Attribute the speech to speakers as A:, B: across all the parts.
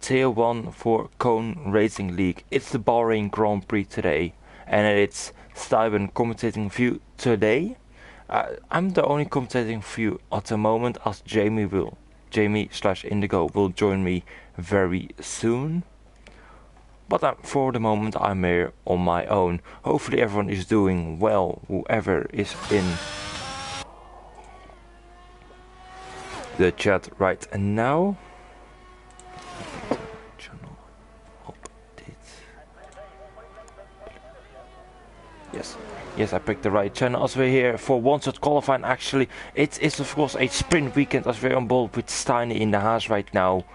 A: Tier 1 for Cone Racing League. It's the Bahrain Grand Prix today, and it's Steven commentating for you today. I'm the only commentating for you at the moment, as Jamie/Indigo will join me very soon. But for the moment I'm here on my own. Hopefully everyone is doing well, whoever is in the chat right now. Channel update. Yes, I picked the right channel. As we're here for one-shot qualifying, actually, it's of course a sprint weekend as we're on board with Steiny in the house right now.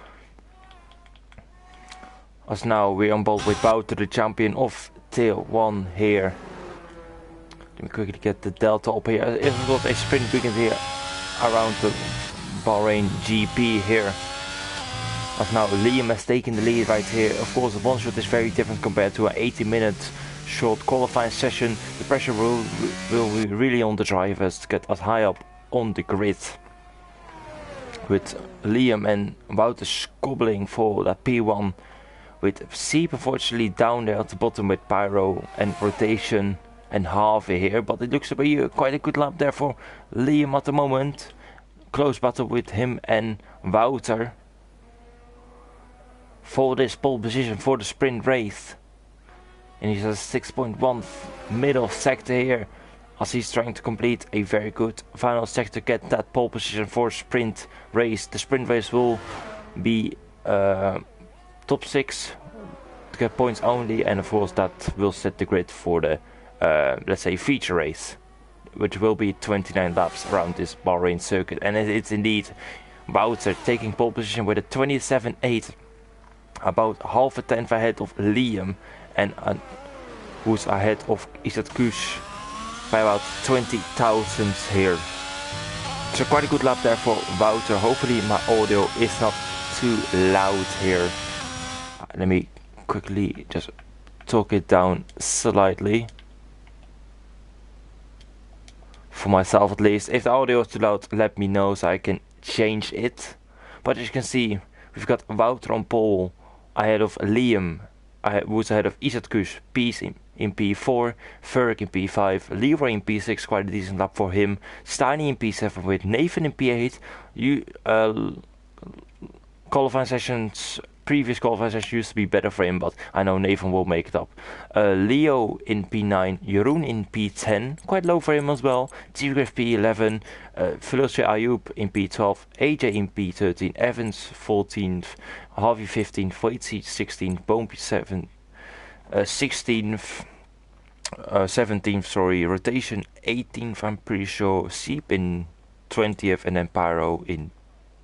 A: As now we're on board with Wouter, the champion of Tier 1 here. Let me quickly get the delta up here. It's of course a sprint weekend here around the Bahrain GP here. As now Liam has taken the lead right here. Of course, the one shot is very different compared to an 80-minute short qualifying session. The pressure will be really on the drivers to get as high up on the grid. With Liam and Wouter scobbling for that P1. With Seep unfortunately down there at the bottom with Pyro and Rotation and Harvey here. But it looks to be quite a good lap there for Liam at the moment. Close battle with him and Wouter for this pole position for the sprint race. And he's at 6.1 middle sector here, as he's trying to complete a very good final sector to get that pole position for sprint race. The sprint race will be top 6 to get points only, and of course that will set the grid for the let's say feature race, which will be 29 laps around this Bahrain circuit. And it's indeed Wouter taking pole position with a 27.8, about half a tenth ahead of Liam, and who's ahead of Isat Kush by about 20 thousandths here. So quite a good lap there for Wouter. Hopefully my audio is not too loud here. Let me quickly just talk it down slightly. For myself at least. If the audio is too loud, let me know so I can change it. But as you can see, we've got Wouter on pole ahead of Liam, who's ahead of Isat Kush, Peace in P4, Ferg in P5, Leroy in P6, quite a decent lap for him, Steiny in P7 with Nathan in P8. Qualifying sessions, previous qualifying sessions used to be better for him, but I know Nathan will make it up. Leo in P9, Jeroen in P10, quite low for him as well. T-Griff P11, Philosophia Ayub in P12, AJ in P13, Evans 14th, Harvey 15th, Voici 16th, Bompy 16th, 17th, sorry, Rotation 18th, I'm pretty sure, Seep in 20th, and then Pyro in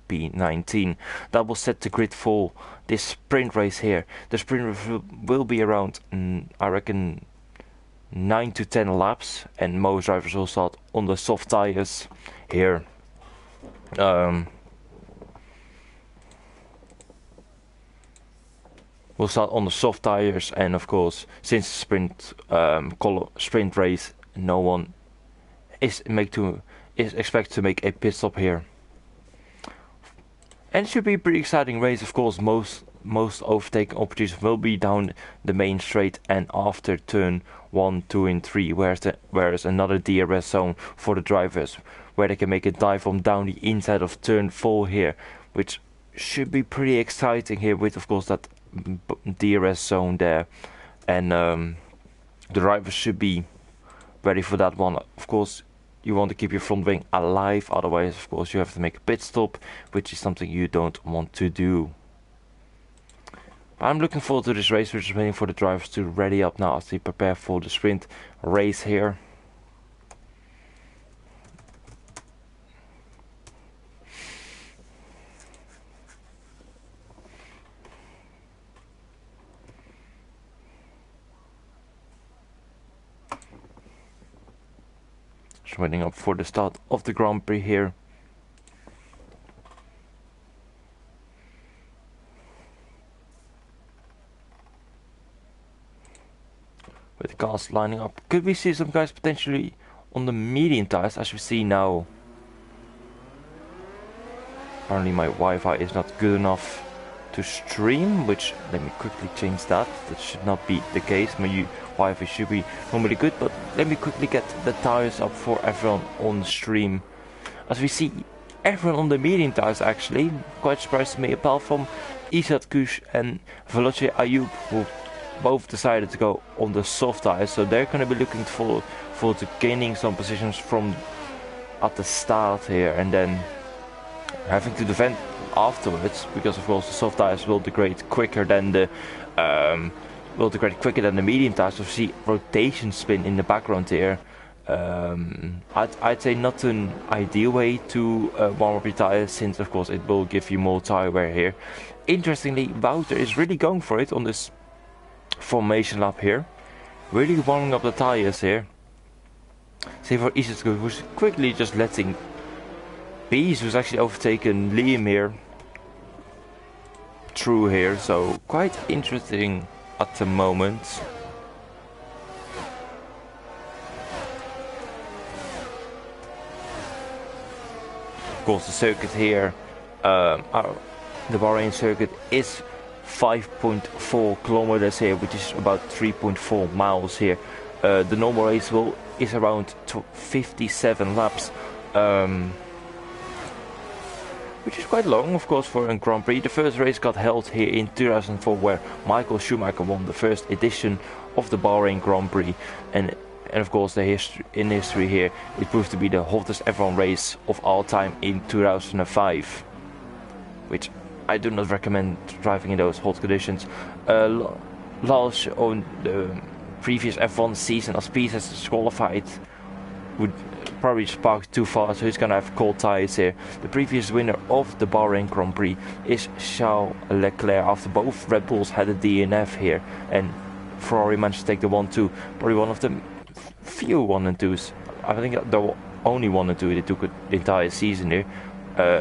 A: P19. That will set the grid for this sprint race here. The sprint race will be around, I reckon, 9 to 10 laps, and most drivers will start on the soft tires here. We'll start on the soft tires, and of course, since sprint race, no one is expected to make a pit stop here. And it should be a pretty exciting race. Of course, most overtaking opportunities will be down the main straight and after turn 1, 2 and 3, whereas another DRS zone for the drivers, where they can make a dive from down the inside of turn 4 here, which should be pretty exciting here with, of course, that DRS zone there. And the drivers should be ready for that one. Of course, you want to keep your front wing alive, otherwise of course you have to make a pit stop, which is something you don't want to do. But I'm looking forward to this race. We're just waiting for the drivers to ready up now as they prepare for the sprint race here. Just waiting up for the start of the Grand Prix here. With the cars lining up, could we see some guys potentially on the medium tires, as we see now? Apparently my Wi-Fi is not good enough to stream, which let me quickly change that. That should not be the case. My Wi-Fi should be normally good, but let me quickly get the tires up for everyone on stream. As we see, everyone on the medium tires actually, quite surprised to me, apart from Isat Kush and Veloce Ayub, who both decided to go on the soft tires, so they're going to be looking forward to gaining some positions from at the start here, and then having to defend afterwards, because of course the soft tires will degrade quicker than the medium tires. So see rotation spin in the background here. I'd say not an ideal way to warm up your tires, since of course it will give you more tire wear here. Interestingly, Wouter is really going for it on this formation lap here, really warming up the tires here. Same for Isatku, who's quickly just letting Bees, who's actually overtaken Liam here, through here, so quite interesting at the moment. Of course, the circuit here, the Bahrain circuit, is 5.4 kilometers here, which is about 3.4 miles here. The normal race is around 57 laps, which is quite long, of course, for a Grand Prix. The first race got held here in 2004, where Michael Schumacher won the first edition of the Bahrain Grand Prix, and of course the history here, it proved to be the hottest F1 race of all time in 2005, which I do not recommend driving in those hot conditions. Lars on the previous F1 season, as Piet has disqualified, would probably spark too fast, so he's gonna have cold tires here. The previous winner of the Bahrain Grand Prix is Charles Leclerc, after both Red Bulls had a DNF here, and Ferrari managed to take the 1-2. Probably one of the few 1 and 2s. I think the only 1 and 2 they took the entire season here.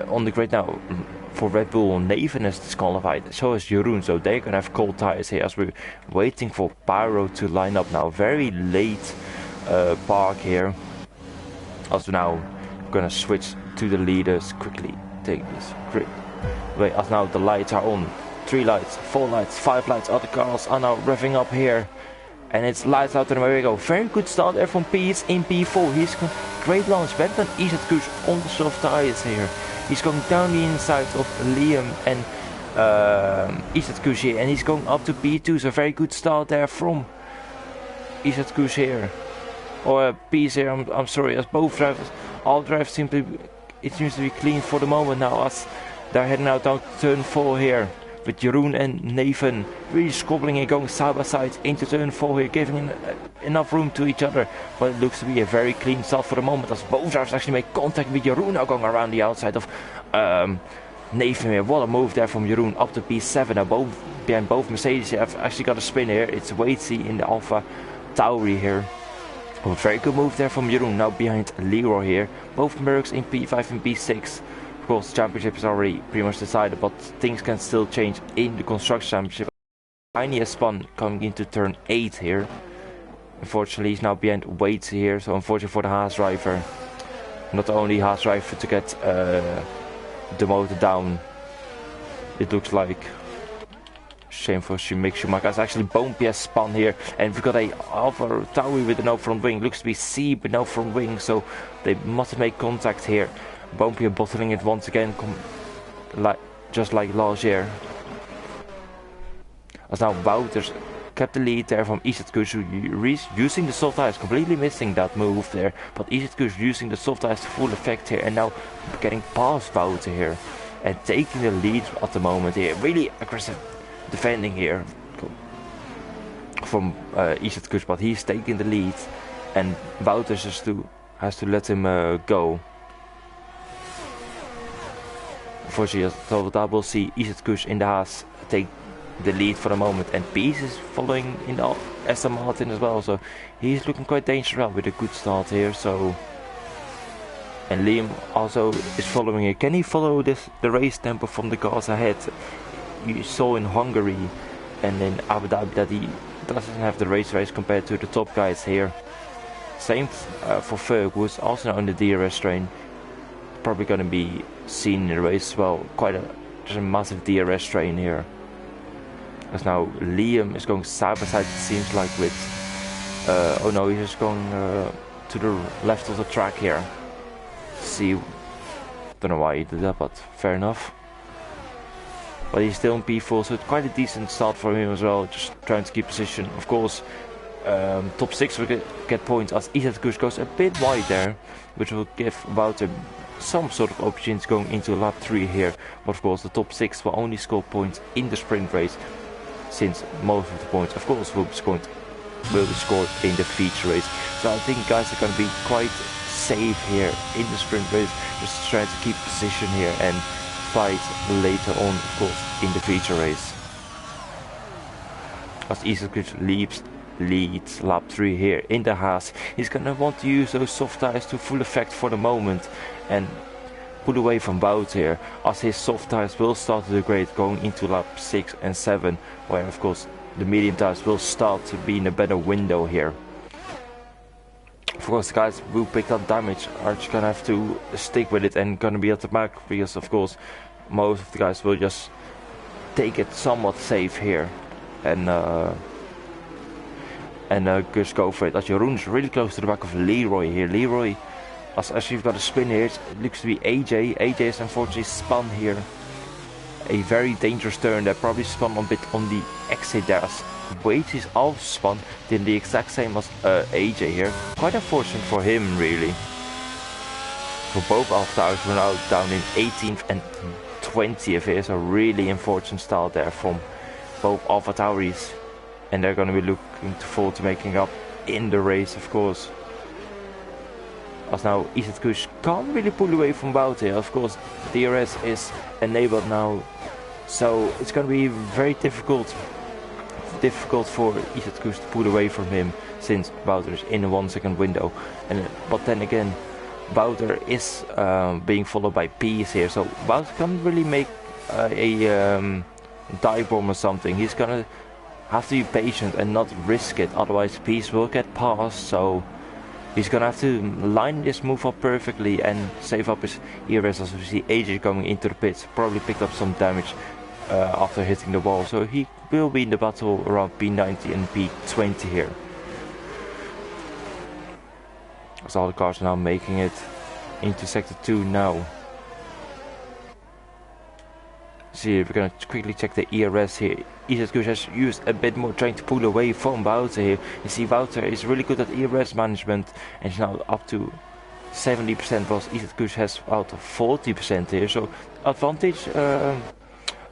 A: On the grid now for Red Bull, Nathan is disqualified, so is Jeroen, so they're gonna have cold tires here as we're waiting for Pyro to line up now. Very late park here. Also now gonna switch to the leaders, quickly take this grid. Wait, as now the lights are on. 3 lights, 4 lights, 5 lights, other cars are now revving up here. And it's lights out and away we go. Very good start there from Piet in P4. He's great launch. Better than Isat Kush on the soft tires here. He's going down the inside of Liam and Isat Kush here. And he's going up to P2. So very good start there from Isat Kush here. Or Piet here, I'm sorry, as both drivers, all drivers seems to be clean for the moment now, as they're heading out down to turn 4 here. With Jeroen and Nathan really squabbling and going side by side into turn 4 here, giving enough room to each other. But it looks to be a very clean start for the moment, as both drivers actually make contact with Jeroen now going around the outside of Nathan here. What a move there from Jeroen up to P7. Now behind both Mercedes have actually got a spin here. It's Waitsy in the Alpha Tauri here. Oh, very good move there from Jeroen, now behind Leroy here. Both Mercs in P5 and P6. Of course, the championship is already pretty much decided, but things can still change in the Construction Championship. Tiny has spun coming into turn 8 here. Unfortunately, he's now behind Waits here, so unfortunately for the Haas driver. Not only Haas driver to get demoted down, it looks like. Shame for Mick Schumacher. It's actually Bonepie spun here, and we've got a Alpha Tauri with no front wing. Looks to be C with no front wing, so they must make contact here. Bonepie bottling it once again, just like last year. As now Wouters kept the lead there from Isat Kush, using the soft tires, completely missing that move there. But Isat Kush using the soft tires to full effect here, and now getting past Wouter here and taking the lead at the moment here. Really aggressive defending here from Isat Kush, but he's taking the lead, and Wouters has to let him go. Unfortunately, so that we'll see Isat Kush in the Haas take the lead for the moment, and Piet is following in the Aston Martin as well, so he's looking quite dangerous with a good start here. So, and Liam also is following here. Can he follow the race tempo from the cars ahead? You saw in Hungary and in Abu Dhabi that he doesn't have the race compared to the top guys here. Same for Ferg, who's also on the DRS train. Probably going to be seen in the race as well. Quite a there's a massive DRS strain here. Because now Liam is going side by side, it seems like, with... oh no, he's just going to the left of the track here. See, don't know why he did that, but fair enough. But he's still in P4, so it's quite a decent start for him as well, just trying to keep position. Of course, top 6 will get points as Izetkush goes a bit wide there, which will give Wouter some sort of opportunity going into lap 3 here. But of course, the top 6 will only score points in the sprint race, since most of the points, of course, will be scored in the feature race. So I think guys are going to be quite safe here in the sprint race, just trying to keep position here and fight later on, of course, in the feature race. As Izetkush leads lap 3 here in the Haas, he's gonna want to use those soft tires to full effect for the moment and pull away from Wout here, as his soft tires will start to degrade going into lap 6 and 7, where of course the medium tires will start to be in a better window here. Of course, the guys who picked up damage are just gonna have to stick with it and gonna be at the back, because of course most of the guys will just take it somewhat safe here and just go for it. As Jeroen is really close to the back of Leroy here. Leroy, as you've got a spin here, it looks to be AJ. AJ is unfortunately spun here. A very dangerous turn that probably spun a bit on the exit there, as Waits is also spun, did the exact same as AJ here. Quite unfortunate for him, really. For both AlphaTauri's, we're now down in 18th and 20th here, so really unfortunate start there from both AlphaTauri's. And they're going to be looking forward to making up in the race, of course. As now Izetkush can't really pull away from Wout here. Of course, DRS is enabled now, so it's going to be very difficult for Izetkush to pull away from him, since Wouter is in a 1 second window. But then again, Wouter is being followed by Peace here, so Wouter can't really make a dive bomb or something. He's gonna have to be patient and not risk it, otherwise Peace will get past. So he's gonna have to line this move up perfectly and save up his ERS. As we see AJ coming into the pits, probably picked up some damage after hitting the wall, so he will be in the battle around P90 and P20 here. As all the cars are now making it into sector 2 now. See, we're gonna quickly check the ERS here. Izetkush has used a bit more, trying to pull away from Wouter here. You see, Wouter is really good at ERS management and is now up to 70%, whilst Izetkush has out 40% here. So advantage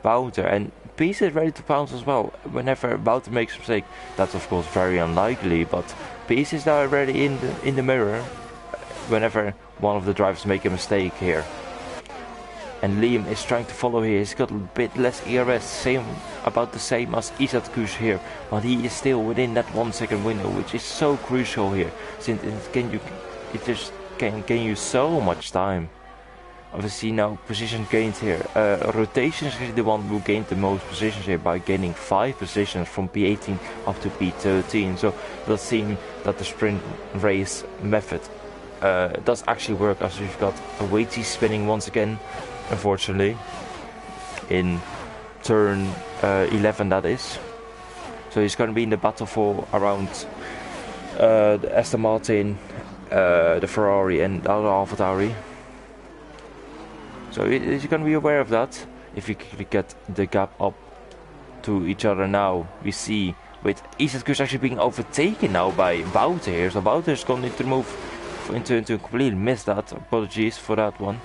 A: Wouter, and Peace is ready to pounce as well whenever Wouter makes a mistake. That's of course very unlikely, but Peace is now already in the mirror whenever one of the drivers make a mistake here. And Liam is trying to follow here. He's got a bit less ERS, about the same as Izetkush here, but he is still within that 1 second window, which is so crucial here, since it just can gain you so much time. Obviously now position gains here. Rotation is the one who gained the most positions here by gaining 5 positions from P18 up to P13. So it will seem that the sprint race method does actually work, as we've got a Waitsy spinning once again, unfortunately, in turn 11 that is. So he's going to be in the battle for around the Aston Martin, the Ferrari and the other AlphaTauri. So he's going to be aware of that. If you get the gap up to each other now, we see with Izetkush actually being overtaken now by Wouter here. So Wouter is going to move into completely miss that. Apologies for that one.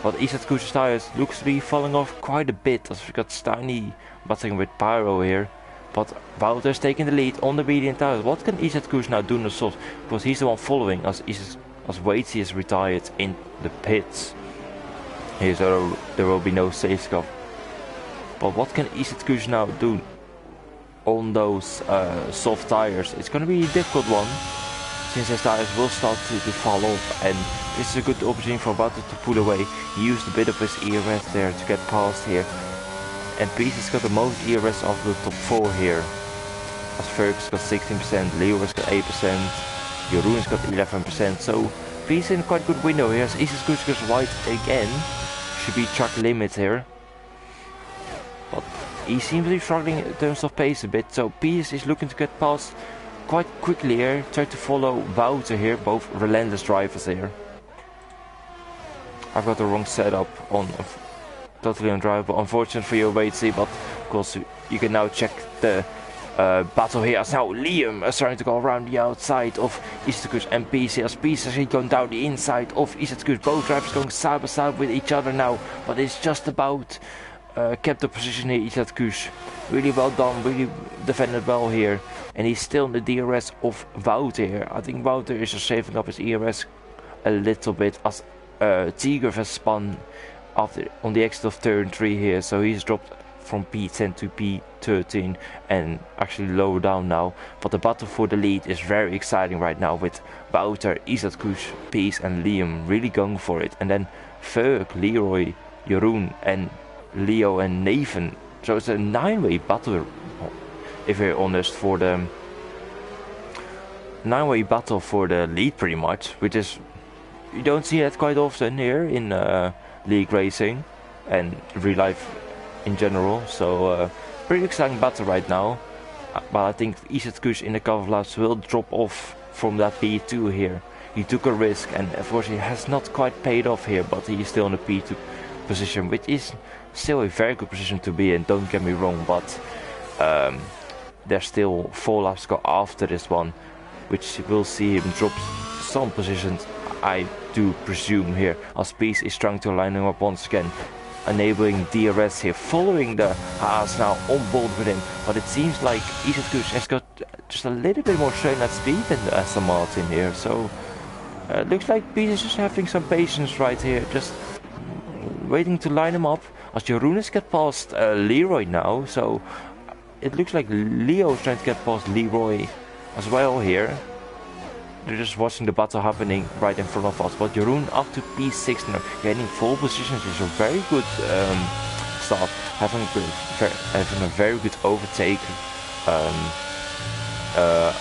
A: But Izetkush's tires looks to be falling off quite a bit, as we got Steiny battling with Pyro here. But Wouter's taking the lead on the medium tires. What can Izetkush now do in the soft? Because he's the one following, as Waitsy is retired in the pits. Here, so there will be no safety car. But what can Izetkush now do on those soft tires? It's going to be a difficult one, since his tires will start to fall off, and this is a good opportunity for Wouter to pull away. He used a bit of his ERS there to get past here, and Peace has got the most ERS of the top 4 here, as Fergus got 16%, Leo has got 8%, Jeroen has got 11%, so Peace in a quite good window here. As Izetkush goes wide again, should be track limit here. he seems to be struggling in terms of pace a bit, so Peace is looking to get past quite quickly here, try to follow Wouter here, both relentless drivers here. I've got the wrong setup on, totally undrivable, unfortunate for you Waitsy, but of course you can now check the battle here as now Liam is trying to go around the outside of Isatkush and Peace as Peace is going down the inside of Isatkush, both drivers going side by side with each other now, but it's just about kept the position here. Isatkush really well done, really defended well here, and he's still in the DRS of Wouter here. I think Wouter is just saving up his ERS a little bit as Tigre has spun after on the exit of turn 3 here, so he's dropped from P10 to P13 and actually lower down now, but the battle for the lead is very exciting right now with Wouter, Isatkush, Peace and Liam really going for it, and then Ferg, Leroy, Jeroen and Leo and Nathan. So it's a 9-way battle, if we're honest, for the 9-way battle for the lead pretty much, which is, you don't see that quite often here in league racing and real life in general. So pretty exciting battle right now, but I think Isatkush in a couple of laps will drop off from that P2 here. He took a risk and unfortunately has not quite paid off here, but he's still in the P2 position, which is still a very good position to be in, don't get me wrong, but there's still 4 laps to go after this one, which will see him drop some positions, I do presume here, as Peace is trying to line him up once again, enabling DRS here, following the Haas now on board with him, but it seems like Isatkush has got just a little bit more strain at speed than the Aston Martin here, so looks like Peace is just having some patience right here, just waiting to line him up, as Jeroen is get past Leroy now, so it looks like Leo is trying to get past Leroy as well here. They're just watching the battle happening right in front of us, but Jeroen up to P6 now, getting full positions is a very good start, having a very good overtake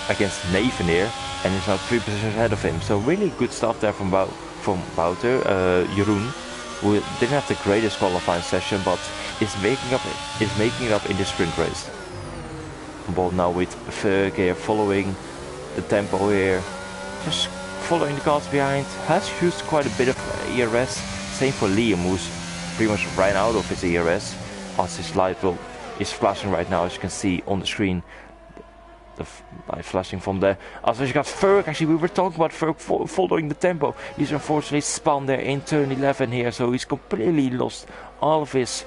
A: against Nathan here, and is now 3 positions ahead of him, so really good stuff there from Wouter. Jeroen, who didn't have the greatest qualifying session, but is making it up in the sprint race. Ball now with Ferg here, following the tempo here, just following the cars behind. Has used quite a bit of ERS. Same for Liam, who's pretty much ran out of his ERS, as his light is flashing right now, as you can see on the screen. The light flashing from there. Also, you got Ferg. Actually, we were talking about Ferg following the tempo. He's unfortunately spun there in turn 11 here, so he's completely lost all of his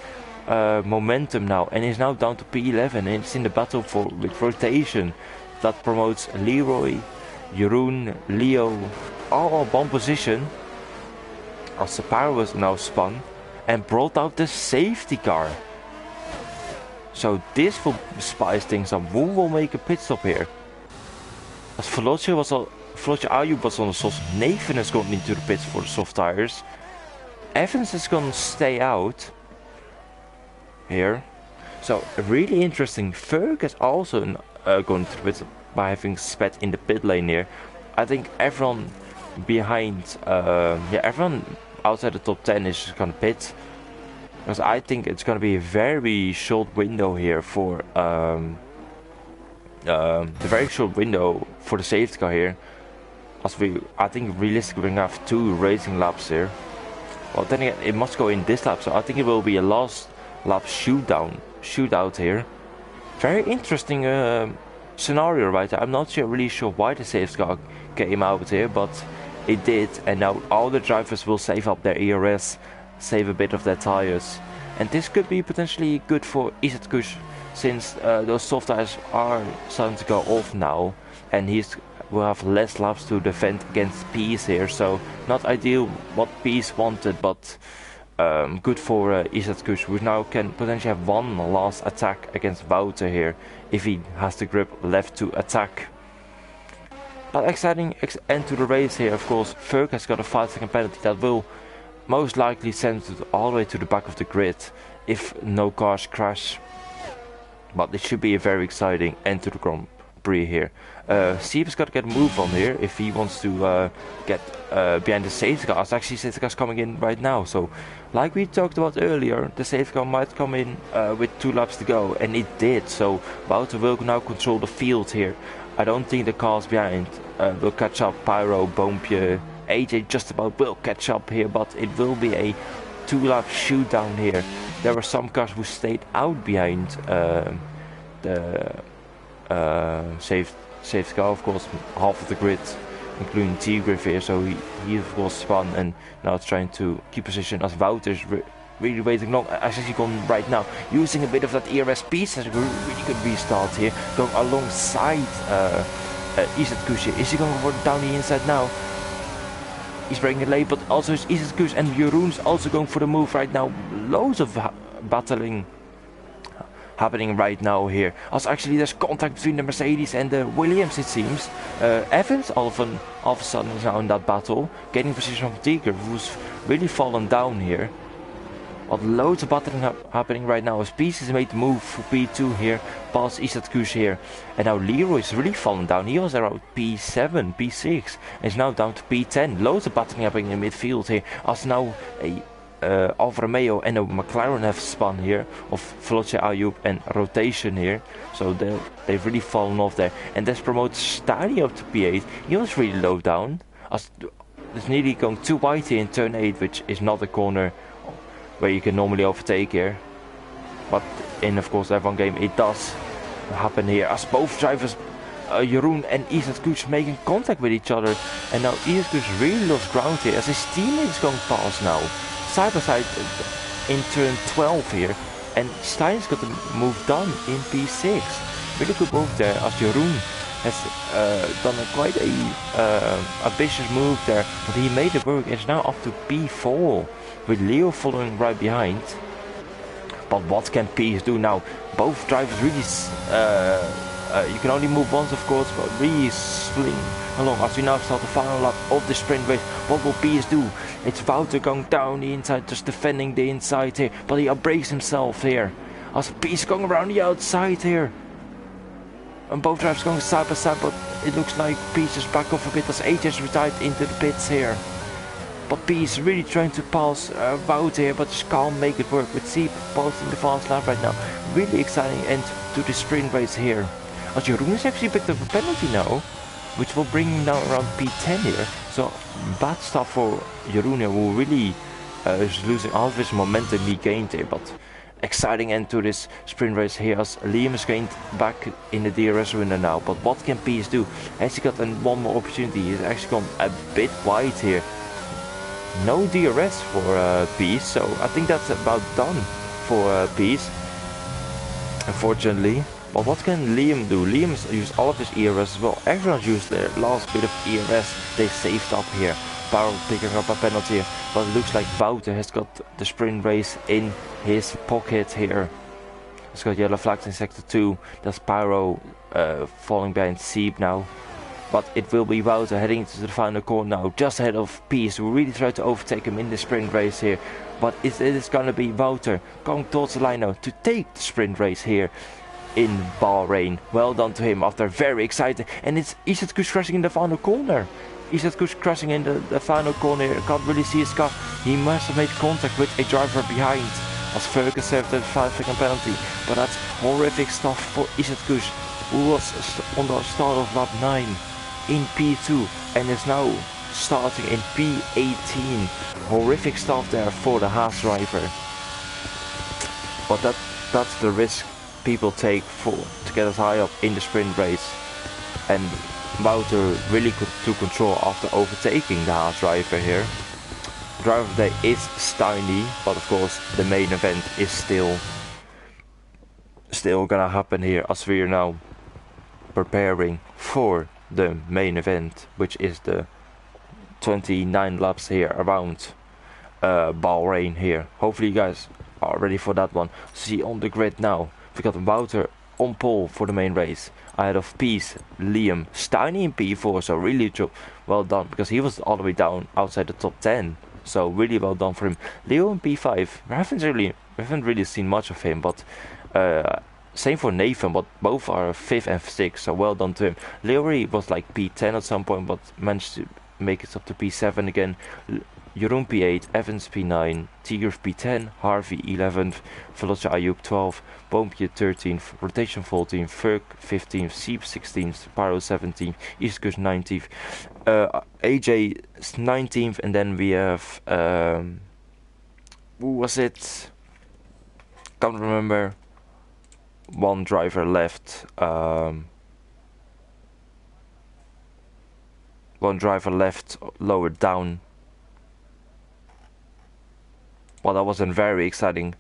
A: momentum now, and is now down to P11, and it's in the battle with rotation that promotes Leroy, Jeroen, Leo, all on one position, as the power was now spun and brought out the safety car. So this will spice things up. Who will make a pit stop here? As Veloce Ayub was on the soft, Nathan is going into the pits for the soft tires. Evans is going to stay out here. So really interesting. Ferg is also going to the pits by having sped in the pit lane here. I think everyone behind, everyone outside the top 10 is just going to pit. Because I think it's going to be a very short window here for the very short window for the safety car here. As I think realistically we're going to have 2 racing laps here. Well, then again, it must go in this lap, so I think it will be a last lap shootout here. Very interesting scenario right there. I'm not really sure why the safety car came out here, but it did, and now all the drivers will save up their ERS, save a bit of their tires, and this could be potentially good for Isatkush, since those soft tires are starting to go off now, and he will have less laps to defend against Peace here, so not ideal what Peace wanted, but good for Isatkush, who now can potentially have one last attack against Wouter here, if he has the grip left to attack. But exciting end to the race here, of course. Ferg has got a 5-second penalty that will most likely send it all the way to the back of the grid if no cars crash. But it should be a very exciting end to the Grand spree here. Seep's got to get a move on here if he wants to get behind the safety car. Actually, safety car's coming in right now. So, like we talked about earlier, the safety car might come in with 2 laps to go, and it did. So, Wouter will now control the field here. I don't think the cars behind will catch up. Pyro, Boompje, AJ just about will catch up here, but it will be a 2-lap shootout here. There were some cars who stayed out behind the safety car, of course, half of the grid, including T-Griff here, so he of course spun and now it's trying to keep position as Wouter's really waiting long. As he's gone right now, using a bit of that ERS piece, has a really good restart here, going alongside Izzat Kush. Is he going for down the inside now? He's breaking it late, but also it's Izzat Kush and Jeroen's also going for the move right now. Loads of battling happening right now here. Also, actually, there's contact between the Mercedes and the Williams, it seems. Evans all of a sudden is now in that battle, getting position from Tiger, who's really fallen down here. But loads of battling happening right now as Peace has made the move for P2 here, past Izzat Kush here. And now Leroy's really fallen down. He was around P7, P6, and is now down to P10. Loads of battling happening in midfield here, as now a Alfa Romeo and a McLaren have spun here, of Veloce Ayoub and rotation here. So they've really fallen off there. And this promotes Stani up to P8. He was really low down, as it's nearly going too wide here in turn 8, which is not a corner where you can normally overtake here, but in of course F1 game it does happen here, as both drivers Jeroen and Izzat Kush making contact with each other, and now Izzat Kush really lost ground here as his teammate is going past now, side by side in turn 12 here, and Stein's got the move done in P6. Really good move there, as Jeroen has done quite a ambitious move there, but he made it work. It's now up to P4 with Leo following right behind. But what can Peace do now? Both drivers really you can only move once, of course, but really sling along as we now start the final lap of the sprint race. What will Peace do? It's Wouter going down the inside, just defending the inside here, but he outbrakes himself here as Peace going around the outside here. And both drivers going side by side, but it looks like Peace is back off a bit as AJ has retired into the pits here. But Peace really trying to pass Wouter here, but just can't make it work with Seep posting the fast lap right now. Really exciting end to the sprint race here. As Jeroen has actually picked up a penalty now, which will bring him down around P10 here. So bad stuff for Jeroen here, who really is losing half his momentum he gained here. But exciting end to this sprint race here as Liam is gained back in the DRS winner now. But what can Peace do? Has he got one more opportunity? He's actually gone a bit wide here. No DRS for Peace, so I think that's about done for Peace, unfortunately. But what can Liam do? Liam's used all of his ERS as well. Everyone's used their last bit of ERS they saved up here. Barrel picking up a penalty here, but it looks like Wouter has got the sprint race in his pocket here. He's got yellow flags in sector 2. That's Pyro falling behind Seep now. But it will be Wouter heading into the final corner now, just ahead of Peace, who really tried to overtake him in the sprint race here. But it is going to be Wouter going towards the line now to take the sprint race here in Bahrain. Well done to him after very exciting. And it's Izzat Kush crashing in the final corner. Izzat Kush crashing in the final corner. Can't really see his car. He must have made contact with a driver behind, as Fergus served a 5-second penalty. But that's horrific stuff for Izzat Kush, who was on the start of lap 9 in P2 and is now starting in P18. Horrific stuff there for the Haas driver. But that's the risk people take to get us high up in the sprint race. And Wouter really took control after overtaking the Haas driver here. The driver of the day is Steiny, but of course the main event is still gonna happen here, as we are now preparing for the main event, which is the 29 laps here around Bahrain here. Hopefully you guys are ready for that one. See on the grid now, we got Wouter on pole for the main race, ahead of Peace, Liam, Steiny in P4, so really well done, because he was all the way down outside the top 10, so really well done for him. Leo in P5, we haven't really seen much of him, but Same for Nathan, but both are 5th and 6th, so well done to him. Leory was like P10 at some point, but managed to make it up to P7 again. Jeroen P8, Evans P9, Tigers P10, Harvey 11th, Veloce Ayub 12th, Boompje 13th, Rotation 14th, Ferg 15th, Siep 16th, Pyro 17th, Eastkus 19th, AJ 19th, and then we have, who was it? Can't remember. One driver left. One driver left lower down. Well, that was a very exciting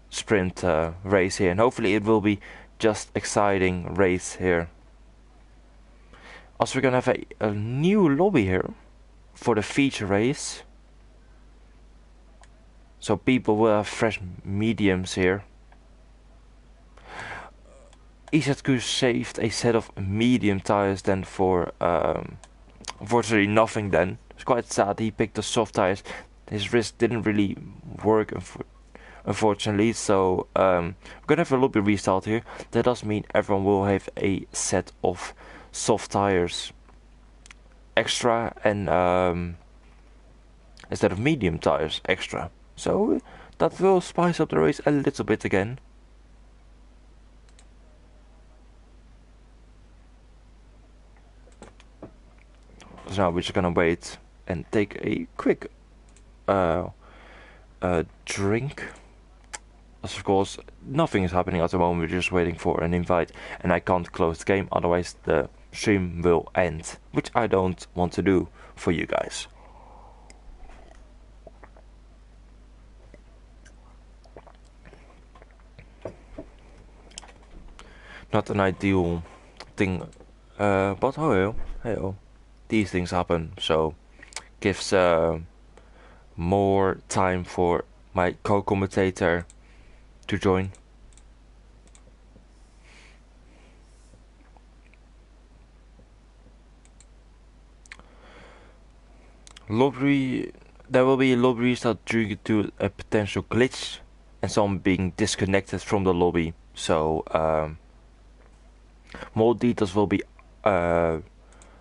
A: sprint race here, and hopefully it will be just exciting race here. Also, we're gonna have a new lobby here for the feature race, so people will have fresh mediums here. EZQ saved a set of medium tires then for unfortunately nothing then. It's quite sad he picked the soft tires. His wrist didn't really work unfortunately, so we're gonna have a lobby restart here. That does mean everyone will have a set of soft tires extra, and instead of medium tires extra, so that will spice up the race a little bit again. So now we're just gonna wait and take a quick drink. As of course nothing is happening at the moment, we're just waiting for an invite, and I can't close the game, otherwise the stream will end, which I don't want to do for you guys. Not an ideal thing, but oh well, these things happen, so gives more time for my co-commentator to join. Lobby, there will be a lobby restart due to a potential glitch and someone being disconnected from the lobby, so more details will be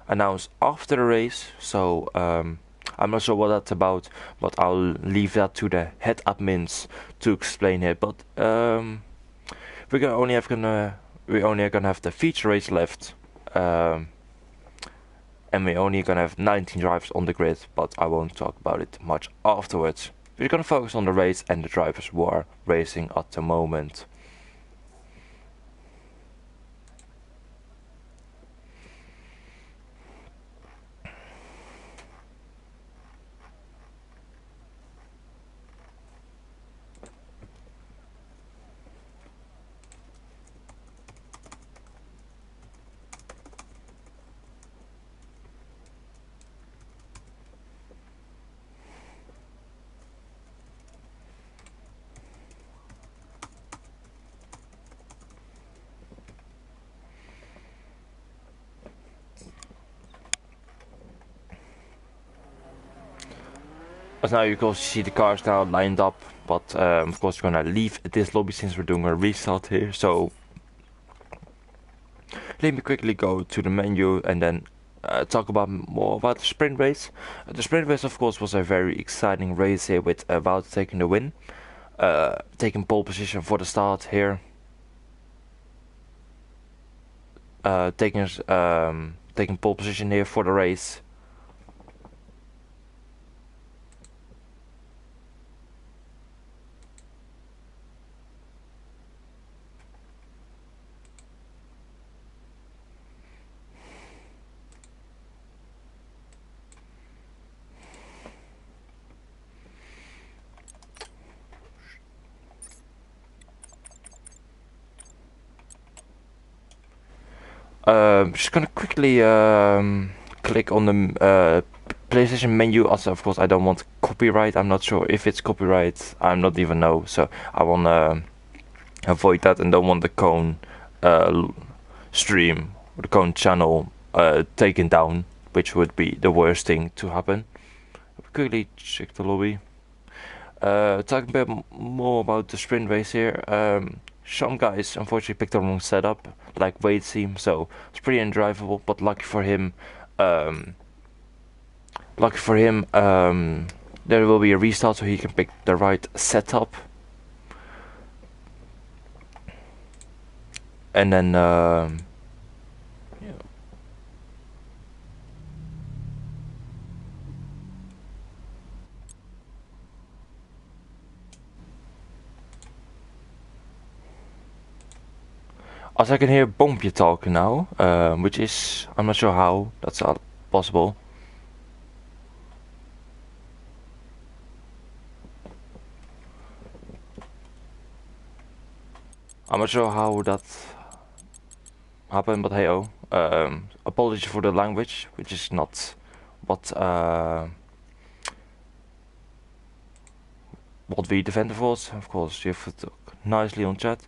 A: announced after the race, so I'm not sure what that's about, but I'll leave that to the head admins to explain it. But we're only gonna have the feature race left, and we're only gonna have 19 drivers on the grid, but I won't talk about it much afterwards. We're gonna focus on the race and the drivers who are racing at the moment. As now you can see the cars now lined up, but of course we're gonna leave this lobby since we're doing a restart here, so let me quickly go to the menu and then talk more about the sprint race. The sprint race of course was a very exciting race here with Wout taking the win, taking pole position for the start here, taking pole position here for the race. Just gonna quickly click on the PlayStation menu. Also, of course, I don't want copyright. I'm not sure if it's copyright. I'm not even know. So I wanna avoid that and don't want the Cone stream or the Cone channel taken down, which would be the worst thing to happen. Quickly check the lobby. Talking a bit more about the sprint race here. Some guys unfortunately picked the wrong setup, like Wade seam, so it's pretty undrivable. But um, there will be a restart so he can pick the right setup, and then yeah. As I can hear Bompje talk now, which is I'm not sure how that's possible. I'm not sure how that happened, but hey oh. Apology for the language, which is not what what we defended was. Of course, you have to talk nicely on chat.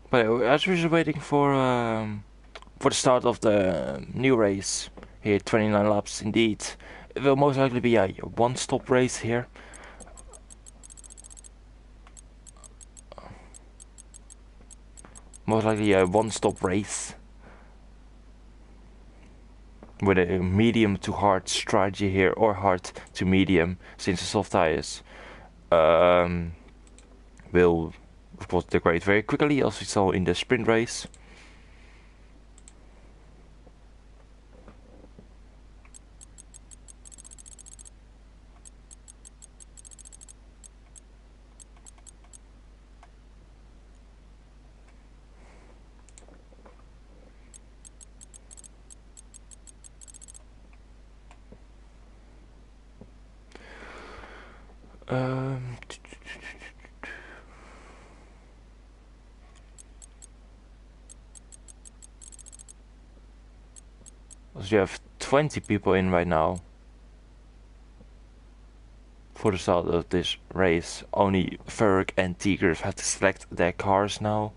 A: But as we're just waiting for the start of the new race here, 29 laps indeed. It will most likely be a one-stop race here. Most likely a one-stop race with a medium to hard strategy here, or hard to medium, since the soft tires will of course degrade very quickly, as we saw in the sprint race. Um, so you have 20 people in right now for the start of this race. Only Ferg and Tigers have to select their cars now.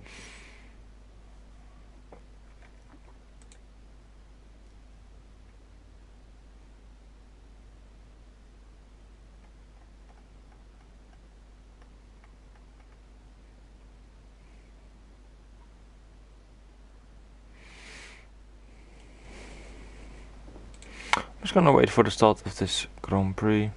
A: I'm just gonna wait for the start of this Grand Prix.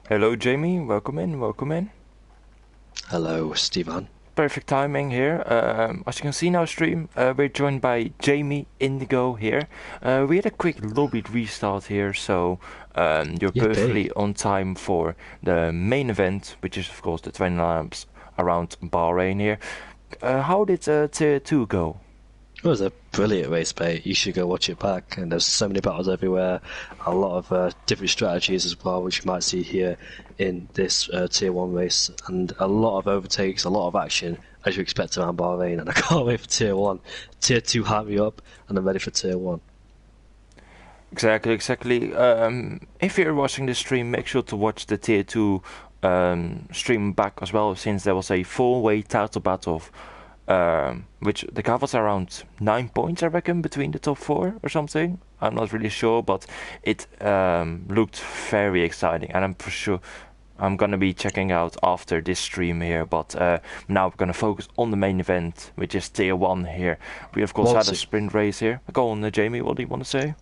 A: Hello Jamie, welcome in, welcome in.
B: Hello, Stefan.
A: perfect timing here. As you can see now stream, we're joined by Jamie Indigo here. We had a quick lobby restart here, so you're perfectly on time for the main event, which is of course the 20 laps around Bahrain here. How did Tier 2 go?
B: It was a brilliant race, mate. You should go watch it back. And there's so many battles everywhere, a lot of different strategies as well, which you might see here in this Tier 1 race, and a lot of overtakes, a lot of action, as you expect around Bahrain. And I can't wait for Tier 1. Tier 2 hype me up, and I'm ready for Tier 1.
A: Exactly. If you're watching the stream, make sure to watch the Tier 2 stream back as well, since there was a four-way title battle, which the gap was around 9 points, I reckon, between the top four or something. I'm not really sure, but it looked very exciting, and I'm for sure I'm gonna be checking out after this stream here. But now we're gonna focus on the main event, which is Tier 1 here. We of course had a sprint race here. Go on, Jamie, what do you want to say?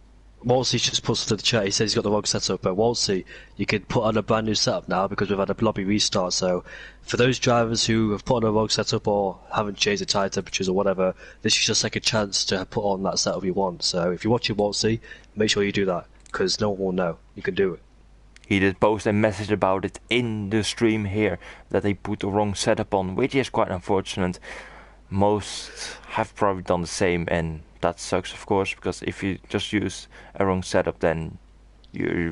B: Waltzy just puts to the chat, he says he's got the wrong setup, but Waltzy, you could put on a brand new setup now because we've had a lobby restart. So for those drivers who have put on a wrong setup or haven't changed the tyre temperatures or whatever, this is your second chance to put on that setup you want. So if you're watching Waltzy, make sure you do that, because no one will know. You can do it.
A: He did post a message about it in the stream here, that they put the wrong setup on, which is quite unfortunate. Most have probably done the same, and that sucks, of course, because if you just use a wrong setup, then you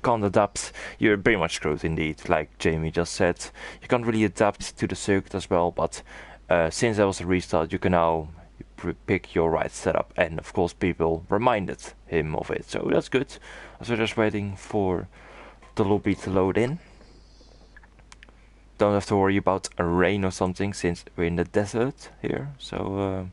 A: can't adapt. You're pretty much screwed indeed, like Jamie just said. You can't really adapt to the circuit as well, but since there was a restart, you can now pick your right setup, and of course people reminded him of it, so that's good. So we're just waiting for the lobby to load in. Don't have to worry about a rain or something, since we're in the desert here, so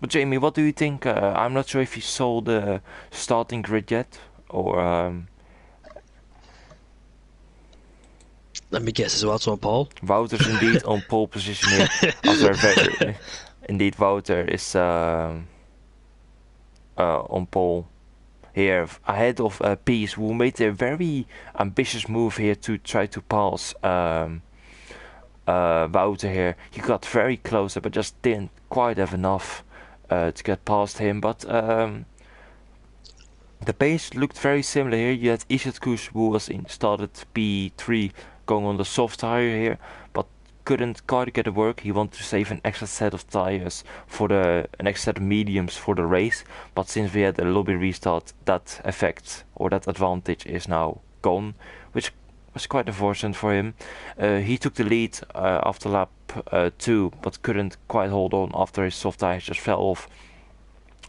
A: but Jamie, what do you think? I'm not sure if you saw the starting grid yet, or
B: let me guess, is Wouter on pole?
A: Wouter's indeed on pole position here. Indeed, Wouter is on pole here, ahead of Peace, who made a very ambitious move here to try to pass Wouter here. He got very close, but just didn't quite have enough to get past him. But the pace looked very similar here. You had Ishatkush, who was started P3, going on the soft tire here, but couldn't quite get it work. He wanted to save an extra set of tires for an extra set of mediums for the race, but since we had a lobby restart, that effect or that advantage is now gone, which was quite unfortunate for him. He took the lead after lap 2, but couldn't quite hold on after his soft tires just fell off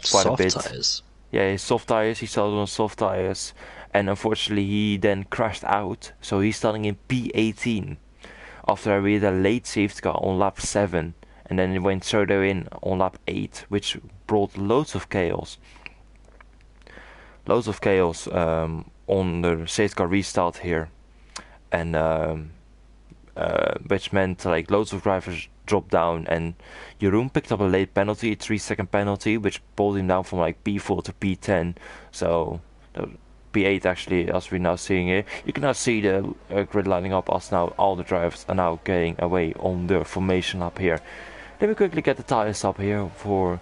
A: quite a bit.
B: Tires?
A: Yeah, his soft tires, he started on soft tires, and unfortunately he then crashed out, so he's starting in P18. After we had a late safety car on lap 7, and then it went further in on lap 8, which brought loads of chaos. On the safety car restart here, and which meant like loads of drivers dropped down, and Jeroen picked up a late penalty, a 3-second penalty, which pulled him down from like P4 to P10. So P8 actually, as we're now seeing here. You can now see the grid lining up, as now all the drivers are now getting away on the formation lap here. Let me quickly get the tires up here for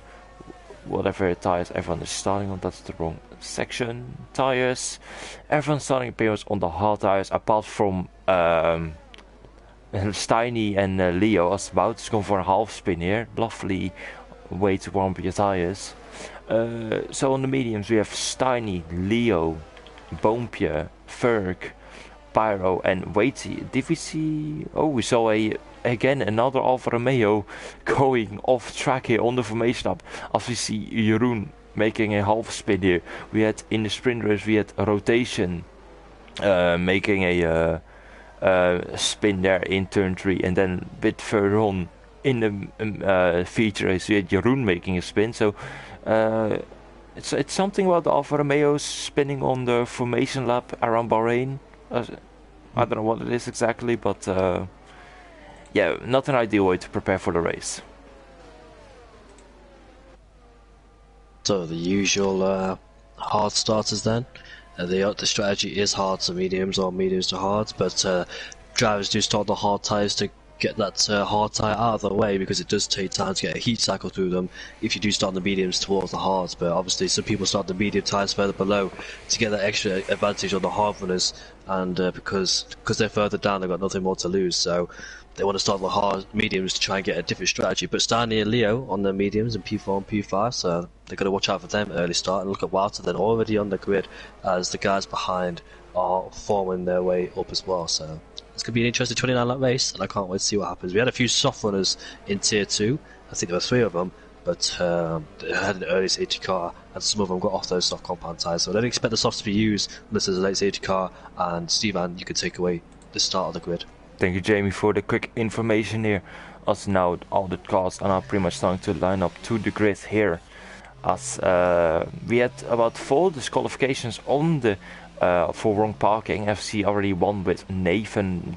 A: whatever tires everyone is starting on. That's the wrong section. Tires. Everyone's starting appearance on the hard tires, apart from Steiny and Leo, as Wouter's going for a half spin here. Lovely way to warm up your tires. So on the mediums we have Steiny, Leo, Boompje, Ferg, Pyro and Waity. Did we see... Oh, we saw again another Alfa Romeo going off track here on the formation lap, as we see Jeroen making a half spin here. We had in the sprint race, we had a rotation making a spin there in turn 3, and then a bit further on in the feature race we had Jeroen making a spin. So it's something about the Alfa Romeo spinning on the formation lap around Bahrain. I don't know what it is exactly, but yeah, not an ideal way to prepare for the race.
B: So the usual hard starters then. The strategy is hard to mediums or mediums to hards, but drivers do start the hard tyres to get that hard tyre out of the way, because it does take time to get a heat cycle through them if you do start the mediums towards the hards. But obviously some people start the medium tyres further below to get that extra advantage on the hard runners, and because they're further down, they've got nothing more to lose, so they want to start the hard mediums to try and get a different strategy. But Stanley and Leo on the mediums and P4 and P5, so they've got to watch out for them early start. And look at Walter then already on the grid as the guys behind are forming their way up as well. So it's going to be an interesting 29 lap race, and I can't wait to see what happens. We had a few soft runners in Tier 2, I think there were 3 of them, but they had an early safety car, and some of them got off those soft compound tyres. So I don't expect the softs to be used unless there's a late safety car, and Stevan, you can take away the start of the grid.
A: Thank you, Jamie, for the quick information here. As now all the cars are now pretty much starting to line up to the grid here. As we had about 4 disqualifications on the for wrong parking. FC already won with Nathan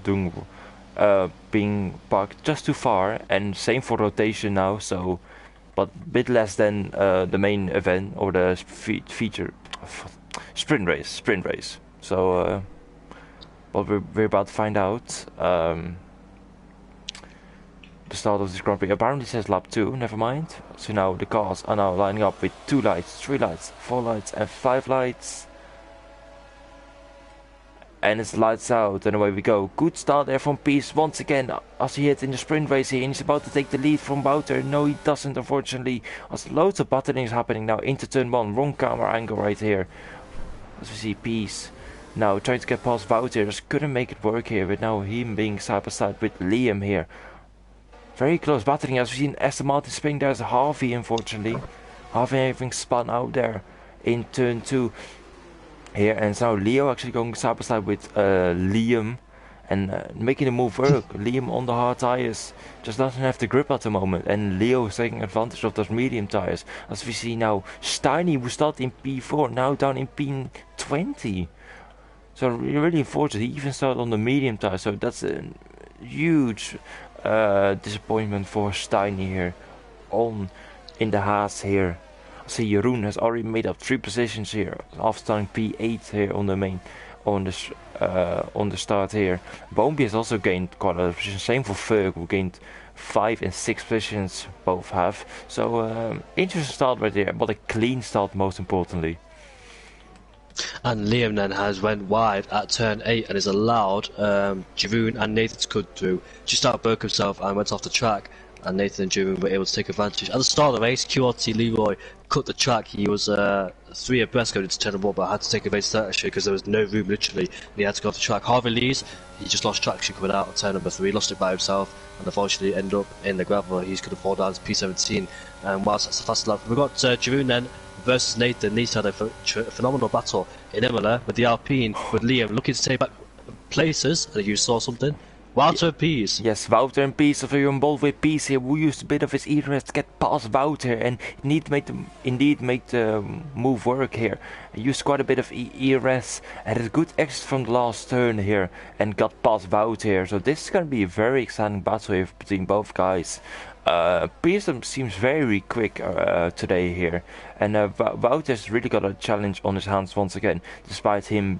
A: being parked just too far, and same for rotation now. So, but a bit less than the main event or the feature sprint race. So. But we're about to find out. The start of this Grand Prix apparently says lap 2, never mind. So now the cars are now lining up with 2 lights, 3 lights, 4 lights and 5 lights. And it's lights out, and away we go. Good start there from Peace once again, as he hit in the sprint race here, and he's about to take the lead from Wouter. No, he doesn't, unfortunately, as loads of battlings happening now into turn 1. Wrong camera angle right here. As we see Peace now trying to get past Wouter, just couldn't make it work here, but now him being side by side with Liam here. Very close battling, as we've seen Aston Martin spring. There's Harvey, unfortunately. Harvey having spun out there in turn 2 here, and it's now Leo actually going side by side with Liam and making the move work. Liam on the hard tires just doesn't have the grip at the moment, and Leo is taking advantage of those medium tires. As we see now, Steiny, who started in P4, now down in P20. So really unfortunate, he even started on the medium tire, so that's a huge disappointment for Steiny here in the Haas here. I see Jeroen has already made up 3 positions here after starting P8 here on the start here. Bombi has also gained quite a lot of positions, same for Ferg, who gained 5 and 6 positions, both have. So interesting start right there, but a clean start most importantly.
B: And Liam then has went wide at turn 8 and is allowed Jeroen and Nathan to cut through. Just outbroke himself and went off the track, and Nathan and Jeroen were able to take advantage. At the start of the race, QRT Leroy cut the track. He was 3 abreast going into turn 1, but had to take advantage of that actually because there was no room literally, and he had to go off the track. Harvey Lees, he just lost traction coming out of turn number 3, lost it by himself, and unfortunately ended up in the gravel. He's going to fall down to P17, and whilst that's the fastest lap, we've got Jeroen then versus Nathan. These had a phenomenal battle in Imola with the Alpine, with Liam looking to take back places, and you saw something. Wouter and Peace.
A: Yes, Wouter and Peace are very involved with Peace here, who used a bit of his eagerness to get past Wouter and indeed make the move work here. He used quite a bit of ERS and had a good exit from the last turn here and got past Wouter here. So this is going to be a very exciting battle here between both guys. Peace seems very quick today here, and Wouter's really got a challenge on his hands once again, despite him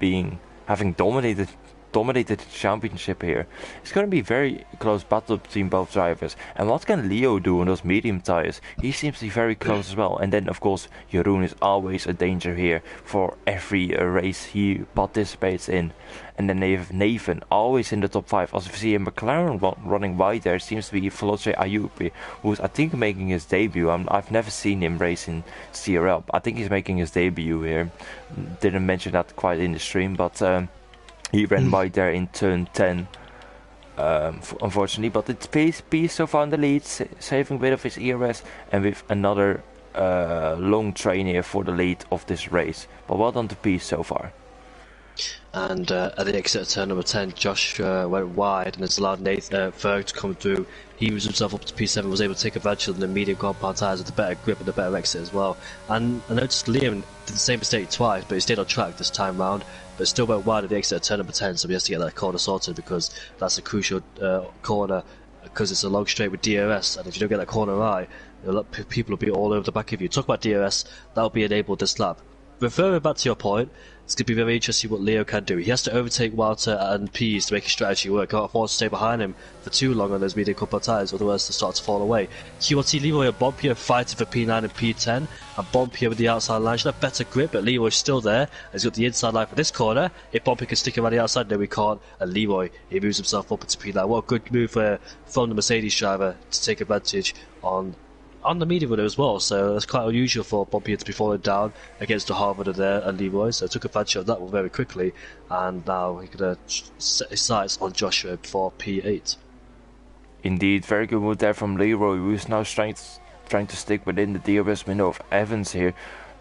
A: having dominated the championship here. It's going to be a very close battle between both drivers. And what can Leo do on those medium tires? He seems to be very close as well. And then of course Jeroen is always a danger here for every race he participates in. And then they have Nathan always in the top 5. As we see a McLaren running wide there, seems to be Veloce Ayubi, who's I think making his debut. I've never seen him race in CRL. I think he's making his debut here. Didn't mention that quite in the stream, but he ran by there in turn 10, unfortunately, but it's Peace so far in the lead, saving a bit of his ERS, and with another long train here for the lead of this race. But well done to Peace so far.
B: And at the exit of turn number 10, Josh went wide and has allowed Nathan Ferg to come through. He was himself up to P7, was able to take advantage of the medium compound tyres with the better grip and the better exit as well. And I noticed Liam did the same mistake twice, but he stayed on track this time round, but still went wide at the exit of turn number 10, so he has to get that corner sorted because that's a crucial corner, because it's a long straight with DRS, and if you don't get that corner right, people will be all over the back of you. Talk about DRS, that'll be enabled this lap. referring back to your point, it's going to be very interesting what Leo can do. He has to overtake Walter and Pease to make his strategy work. Can't afford to stay behind him for too long on those medium couple of tyres, otherwise they'll start to fall away. You will see Leroy and Bompier fighting for P9 and P10, and Bompier with the outside line should have better grip, but Leroy's still there. He's got the inside line for this corner. If Bompier can stick around the outside, no, he can't. And Leroy, he moves himself up into P9. What a good move from the Mercedes driver to take advantage on the medium runner as well, so that's quite unusual for Bompier to be falling down against the hard runner there and Leroy, so took advantage of that one very quickly, and now he could set his sights on Joshua for P8.
A: Indeed, very good move there from Leroy, who's now trying to stick within the DRS window of Evans here.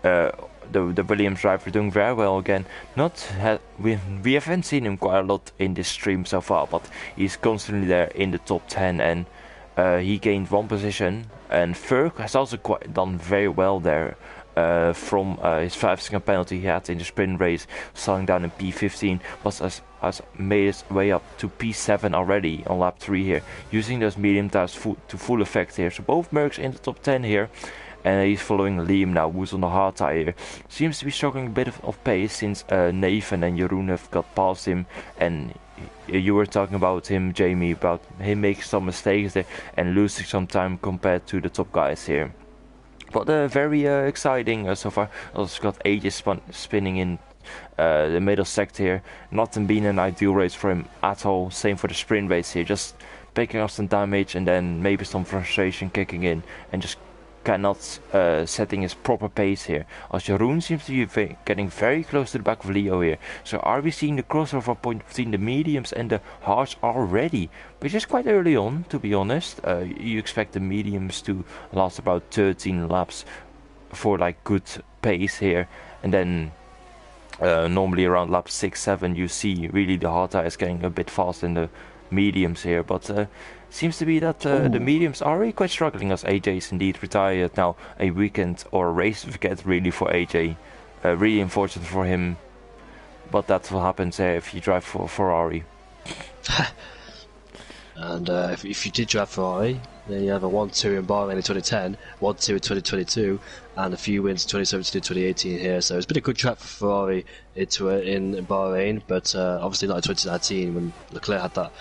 A: The Williams driver doing very well again. We haven't seen him quite a lot in this stream so far, but he's constantly there in the top 10, and he gained one position, and Ferg has also done very well there from his 5-second penalty he had in the sprint race, slowing down in P15, but has made his way up to P7 already on lap 3 here, using those medium tires to full effect here. So both Mercs in the top 10 here, and he's following Liam now, who's on the hard tire here. Seems to be struggling a bit of pace since Nathan and Jeroen have got past him, and you were talking about him, Jamie, about him making some mistakes there and losing some time compared to the top guys here. But very exciting so far. Also got AJ spinning in the middle sector here. Not been an ideal race for him at all. Same for the sprint race here. Just picking up some damage and then maybe some frustration kicking in and just cannot setting his proper pace here. As Jeroen seems to be getting very close to the back of Leo here. So are we seeing the crossover point between the mediums and the hards already? Which is quite early on, to be honest. You expect the mediums to last about 13 laps for like good pace here, and then normally around lap 6-7 you see really the hard tires getting a bit faster than the mediums here, but seems to be that the mediums are really quite struggling, as AJ is indeed retired now. A weekend or a race certificate really for AJ. Really unfortunate for him, but that's what happens if you drive for Ferrari.
B: And if you did drive Ferrari, then you have a 1-2 in Bahrain in 2010, 1-2 in 2022, and a few wins in 2017 and 2018 here. So it's been a good track for Ferrari in Bahrain, but obviously not in 2019 when Leclerc had that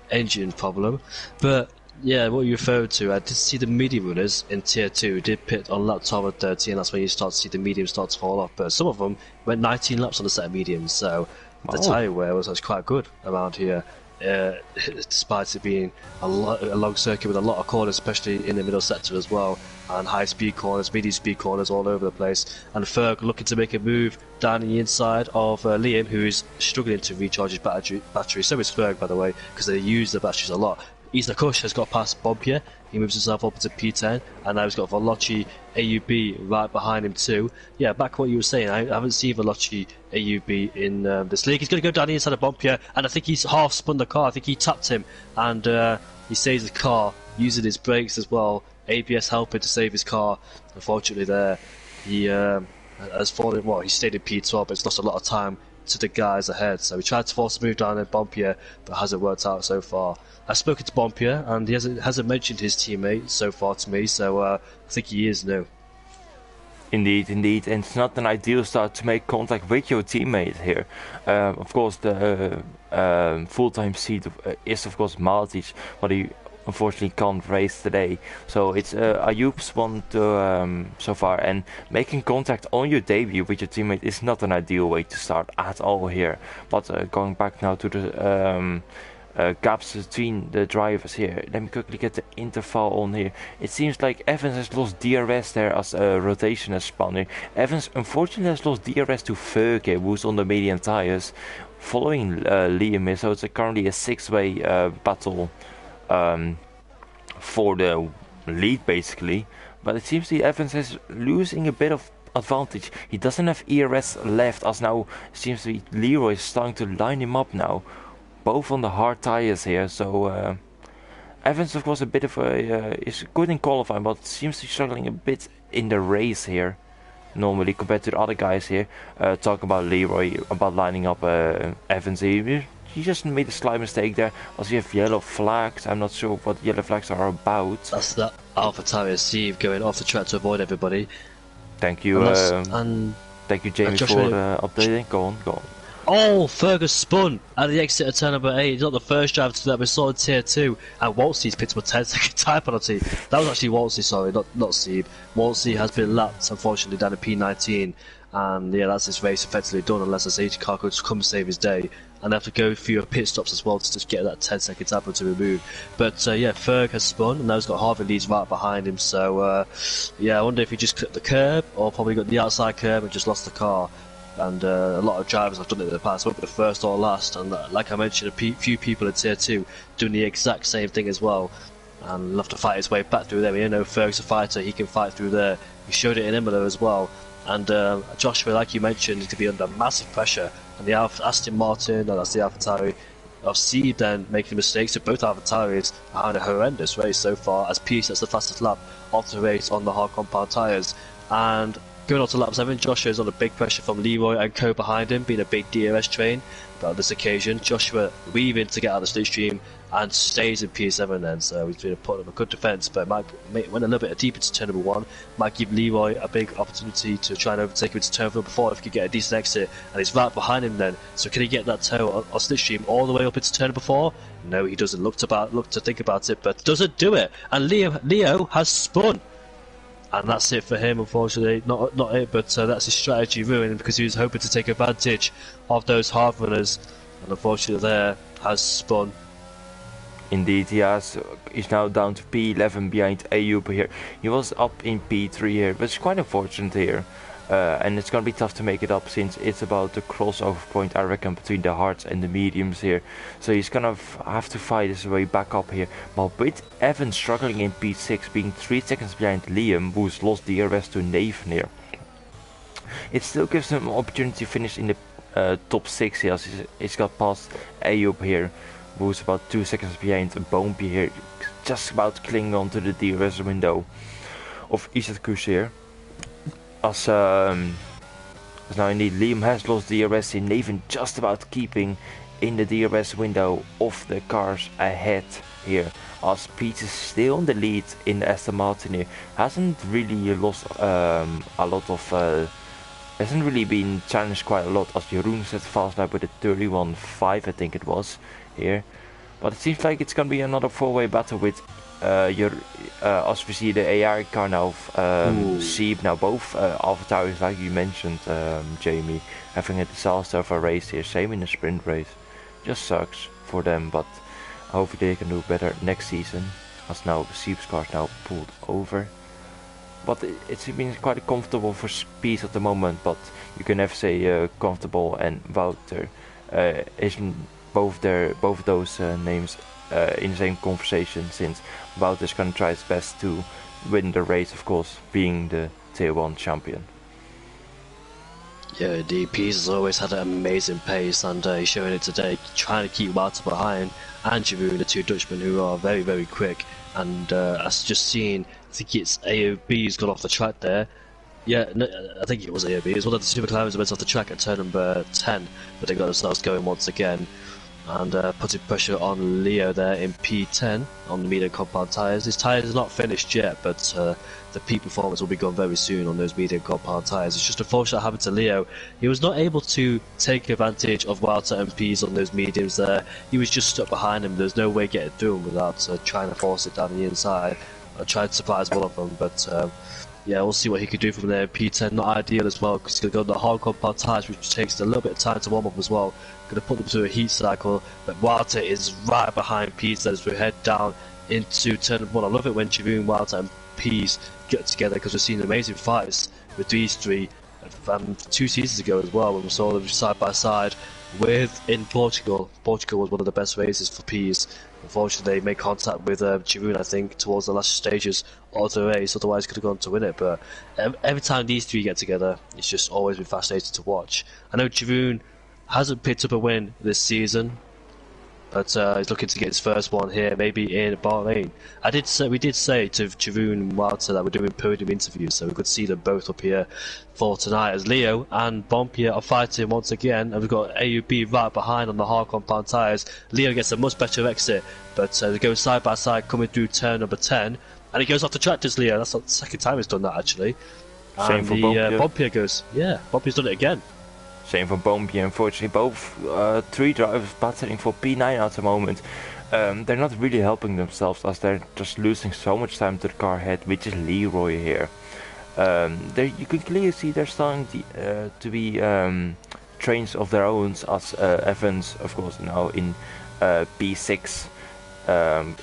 B: engine problem. But yeah, what you referred to, I did see the medium runners in tier 2 did pit on lap 12 and 13. That's when you start to see the mediums start to fall off, but some of them went 19 laps on the set of mediums, so the tyre wear was quite good around here, despite it being a long circuit with a lot of corners, especially in the middle sector as well, and high speed corners, medium speed corners all over the place. And Ferg looking to make a move down the inside of Liam, who is struggling to recharge his battery. So is Ferg, by the way, because they use the batteries a lot. Isla Kush has got past Bompier, he moves himself up to P10, and now he's got Veloci AUB right behind him too. Yeah, back to what you were saying, I haven't seen Veloci AUB in this league. He's going to go down the inside of Bompier, and I think he's half spun the car. I think he tapped him, and he saves the car using his brakes as well. ABS helping to save his car. Unfortunately there, he has fallen, he stayed in P12, but he's lost a lot of time to the guys ahead. So he tried to force a move down in Bompier, but hasn't worked out so far. I've spoken to Bompier, and he hasn't mentioned his teammate so far to me, so I think he is new.
A: Indeed, and it's not an ideal start to make contact with your teammate here. Of course, the full-time seat is of course Maltic, but he unfortunately can't race today. So it's Ayoub's one to, so far, and making contact on your debut with your teammate is not an ideal way to start at all here. But going back now to the gaps between the drivers here. Let me quickly get the interval on here. It seems like Evans has lost DRS there as rotation has spun here. Evans unfortunately has lost DRS to Ferg here, who's on the medium tires, following Liam here. So it's currently a 6-way battle for the lead basically. But it seems that Evans is losing a bit of advantage. He doesn't have ERS left, as now it seems to be Leroy is starting to line him up now. Both on the hard tires here, so Evans of course a bit of a is good in qualifying, but seems to be struggling a bit in the race here. Normally compared to the other guys here, talking about Leroy, about lining up Evans here. He just made a slight mistake there, as you have yellow flags. I'm not sure what yellow flags are about.
B: That's that Alpha Tire Steve going off the track to avoid everybody.
A: Thank you.
B: And
A: Thank you, Jamie, for updating. Go on.
B: Oh, Fergus spun at the exit of turn number 8. He's not the first driver to do that. We saw in Tier 2. And Waltzy's picked up a 10-second tyre penalty. That was actually Waltzy, sorry, not Sieb. Waltzy has been lapped, unfortunately, down to P19. And yeah, that's his race effectively done unless a safety car could come save his day. And they have to go through pit stops as well to just get that 10-second tyre penalty removed. But yeah, Ferg has spun, and now he's got Harvey Leeds right behind him. So yeah, I wonder if he just clipped the curb or probably got the outside curb and just lost the car. And a lot of drivers have done it in the past, whether the first or last, and like I mentioned, few people in Tier 2 doing the exact same thing as well, and love to fight his way back through there. You know, Ferg's a fighter, he can fight through there. He showed it in Imola as well. And Joshua, like you mentioned, is to be under massive pressure, and the Aston Martin, that's the AlphaTauri, of Sieb then making mistakes. So both AlphaTauris are having a horrendous race so far, as Pierce has the fastest lap of the race on the hard compound tyres. And going on to lap 7, Joshua is under big pressure from Leroy and co behind him, being a big DRS train. But on this occasion, Joshua weaving to get out of the slipstream and stays in P7 then, so he's been putting up a good defence, but might went a little bit deep into turn number 1, might give Leroy a big opportunity to try and overtake him into turn number 4 if he could get a decent exit, and he's right behind him then, so can he get that toe on slipstream all the way up into turn number 4? No, he doesn't. Look to think about it, but doesn't do it, and Leo has spun. And that's it for him, unfortunately. Not it, but that's his strategy ruined because he was hoping to take advantage of those hard runners. And unfortunately there, has spun.
A: Indeed, he has. He's now down to P11 behind Ayub here. He was up in P3 here, but it's quite unfortunate here. And it's going to be tough to make it up since it's about the crossover point, I reckon, between the hards and the mediums here. So he's going to have to fight his way back up here. But with Evan struggling in P6, being 3 seconds behind Liam, who's lost DRS to Nathan here, it still gives him an opportunity to finish in the top 6 here, as he's got past Ayub here, who's about 2 seconds behind Bompy here, just about clinging on to the DRS window of Isat Kush here. As now indeed Liam has lost DRS in Nathan, just about keeping in the DRS window of the cars ahead here, as Pete is still on the lead in the Aston Martin here. Hasn't really lost a lot of hasn't really been challenged quite a lot, as Jeroen set fast lap with a 31.5 I think it was here. But it seems like it's gonna be another 4-way battle with as we see the AI car now, Sieb now, both AlphaTauris, like you mentioned, Jamie, having a disaster of a race here, same in the sprint race. Just sucks for them, but hopefully they can do better next season, as now Sieb's car is now pulled over. But it's been quite comfortable for Speed at the moment, but you can never say comfortable and Wouter isn't both those names in the same conversation, since Wouter's gonna try his best to win the race, of course, being the Tier 1 champion.
B: Yeah, indeed, Pease has always had an amazing pace, and he's showing it today, trying to keep Wouter behind, and Jeroen, the two Dutchmen who are very, very quick. And as just seen, I think it's AOB who's got off the track there. Yeah, no, I think it was AOB. It was one of the super climbers who went off the track at turn number 10, but they got themselves going once again. And putting pressure on Leo there in P10 on the medium compound tyres. His tyres are not finished yet, but the peak performance will be gone very soon on those medium compound tyres. It's just unfortunate what happened to Leo. He was not able to take advantage of Wouter and P's on those mediums there. He was just stuck behind him. There's no way getting through him without trying to force it down the inside. I tried to surprise one of them, but yeah, we'll see what he could do from there. P10 not ideal as well, because he's going to go on the hard compound tyres, which takes a little bit of time to warm up as well. Going to put them through a heat cycle, but Wouter is right behind Pease as we head down into turn 1. I love it when Jeroen, Wouter and Pease get together, because we've seen amazing fights with these three 2 seasons ago as well, when we saw them side by side in Portugal. Portugal was one of the best races for Pease. Unfortunately, they made contact with Jeroen, I think, towards the last stages of the race, otherwise could have gone to win it. But every time these three get together, it's just always been fascinating to watch. I know Jeroen hasn't picked up a win this season, but he's looking to get his first one here, maybe in Bahrain. We did say to Jeroen and Wouter that we're doing podium interviews, so we could see them both up here for tonight, as Leo and Bompier are fighting once again, and we've got AUB right behind on the hard compound tyres. Leo gets a much better exit, but they go side by side coming through turn number 10, and he goes off the track, does Leo. That's not the second time he's done that, actually.
A: Same
B: And
A: for
B: the
A: Bompier.
B: Bompier goes, yeah, Bompier's done it again.
A: Same for Bompier. Unfortunately, both 3 drivers battling for P9 at the moment. They're not really helping themselves as they're just losing so much time to the car ahead, which is Leroy here. You can clearly see they're starting to be trains of their own, as Evans, of course, now in P6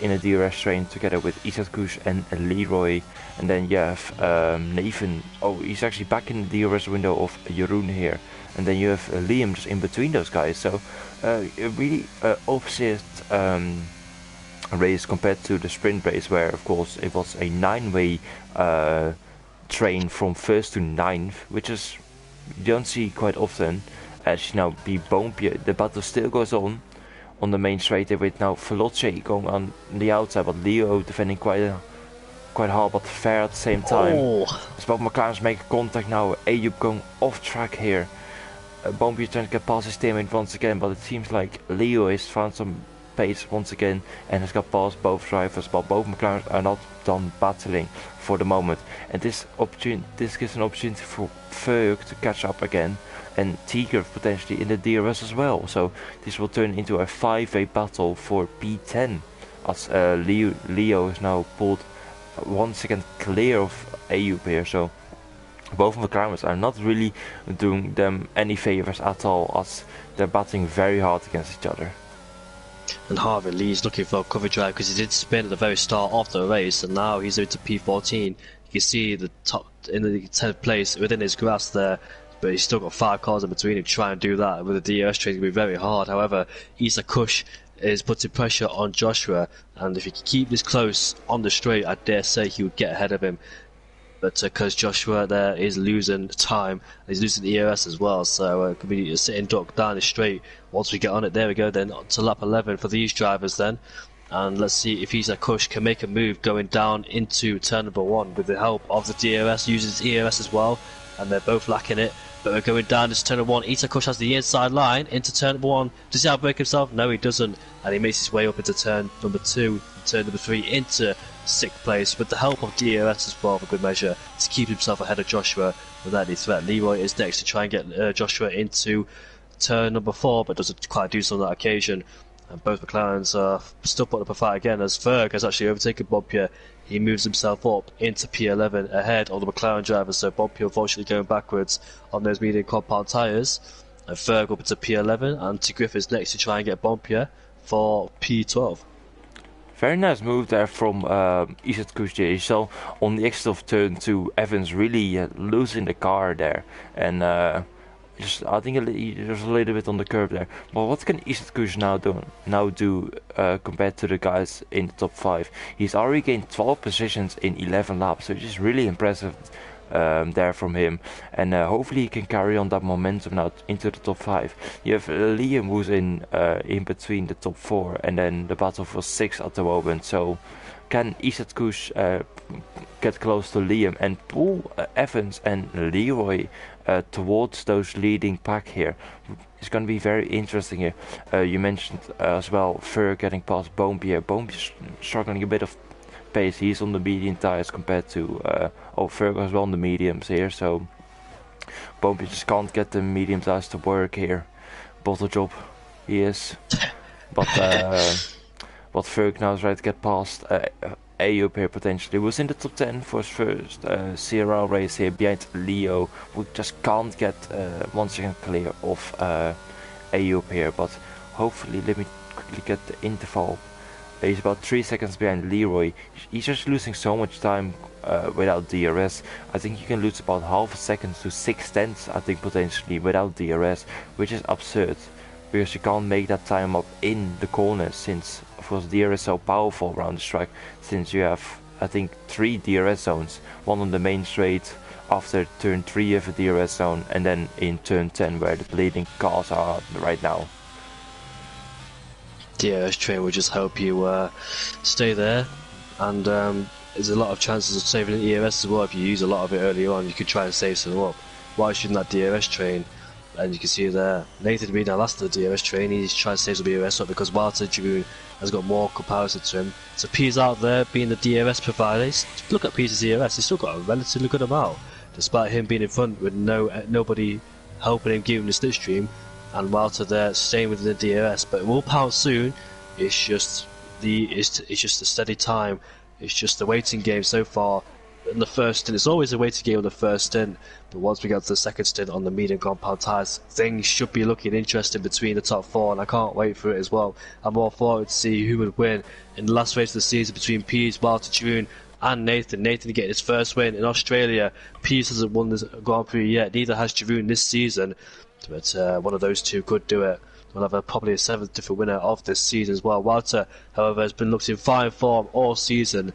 A: in a DRS train together with Isat Kush and Leroy. And then you have Nathan. Oh, he's actually back in the DRS window of Jeroen here. And then you have Liam just in between those guys. So a really opposite race compared to the sprint race, where of course it was a 9-way train from 1st to 9th, which is you don't see quite often. As you now be Bompier, the battle still goes on the main straight with now Veloce going on the outside, but Leo defending quite hard but fair at the same time. As both McLaren's making contact now, Ayub going off track here. Bompier trying to get past his teammate once again, but it seems like Leo has found some pace once again and has got past both drivers, but both McLarens are not done battling for the moment. And this gives an opportunity for Ferg to catch up again, and Tiger potentially in the DRS as well. So this will turn into a 5-way battle for P10, as Leo is now pulled once again clear of Ayub here. So both of the McLarens are not really doing them any favors at all, as they're battling very hard against each other.
B: And Harvey Lee's looking for a cover drive because he did spin at the very start of the race, and now he's into P14. You can see the top in the 10th place within his grasp there, but he's still got 5 cars in between him. Try and do that with the DRS train, it's going to be very hard. However, Isa Kush is putting pressure on Joshua, and if he can keep this close on the straight, I dare say he would get ahead of him. But because Joshua there is losing time, he's losing the ERS as well, so it could be a sitting duck down the straight. Once we get on it, there we go, then to lap 11 for these drivers then. And let's see if Isa Kush can make a move going down into turn number 1 with the help of the DRS, uses ERS as well, and they're both lacking it. But we're going down into turn number 1. Isa Kush has the inside line into turn number 1. Does he outbrake himself? No, he doesn't. And he makes his way up into turn number 2, turn number 3 into 6th place with the help of DRS as well for good measure to keep himself ahead of Joshua without any threat. Leroy is next to try and get Joshua into turn number 4, but doesn't quite do so on that occasion. And both McLarens are still putting up a fight again, as Ferg has actually overtaken Bompier. He moves himself up into P11 ahead of the McLaren drivers, so Bompier unfortunately going backwards on those medium compound tyres. And Ferg up into P11, and T. Griffiths next to try and get Bompier for P12.
A: Very nice move there from Isat Kush. You saw on the exit of turn 2, Evans really losing the car there, and I think there's a little bit on the curve there. But what can Isat Kush now do compared to the guys in the top 5? He's already gained 12 positions in 11 laps, which is really impressive there from him, and hopefully he can carry on that momentum now into the top 5. You have Liam who's in between the top 4, and then the battle for 6 at the moment. So can Isat Kush get close to Liam and pull Evans and Leroy towards those leading pack here? It's going to be very interesting here. You mentioned as well Ferg getting past Bompier. Bompier's struggling a bit of pace. He's on the medium tires compared to Ferg as well on the mediums here, so Bompier just can't get the medium tires to work here. Bottle job he is. But Ferg now is ready to get past Ayub here potentially. Was in the top 10 for his first CRL race here behind Leo, who just can't get once again clear of Ayub here, but hopefully, let me quickly get the interval. He's about 3 seconds behind Leroy. He's just losing so much time without DRS. I think you can lose about half a second to 6/10, I think, potentially without DRS, which is absurd, because you can't make that time up in the corners, since of course DRS is so powerful around the track, since you have I think 3 DRS zones, one on the main straight, after turn 3 you have a DRS zone, and then in turn 10 where the leading cars are right now.
B: DRS train will just help you stay there, and there's a lot of chances of saving the ERS as well. If you use a lot of it early on, you could try and save some up while shooting that DRS train. And you can see there, Nathan being our last of the DRS train, he's trying to save some ERS up because Walter Jeroen has got more comparison to him. So P's out there being the DRS provider. Look at P's ERS, he's still got a relatively good amount. despite him being in front with nobody helping him, giving the slipstream, and Walter there staying within the DRS. But it will pounce soon. It's just a steady time. It's just a waiting game so far. In the first stint, it's always a waiting game on the first stint, but once we get to the second stint on the medium compound tyres, things should be looking interesting between the top four, and I can't wait for it as well. I'm all forward to see who would win in the last race of the season between Pease, Walter, Jeroen and Nathan. Nathan getting his first win in Australia. Pease hasn't won this Grand Prix yet, neither has Jeroen this season, but one of those two could do it. We'll have probably a 7th different winner of this season as well. Walter, however, has been looked in fine form all season.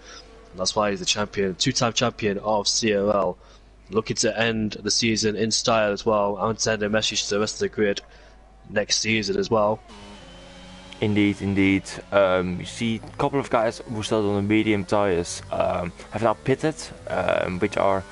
B: That's why he's the champion, two-time champion of CRL. Looking to end the season in style as well, and send a message to the rest of the grid next season as well.
A: Indeed, indeed. You see a couple of guys who started on the medium tyres have now pitted, which are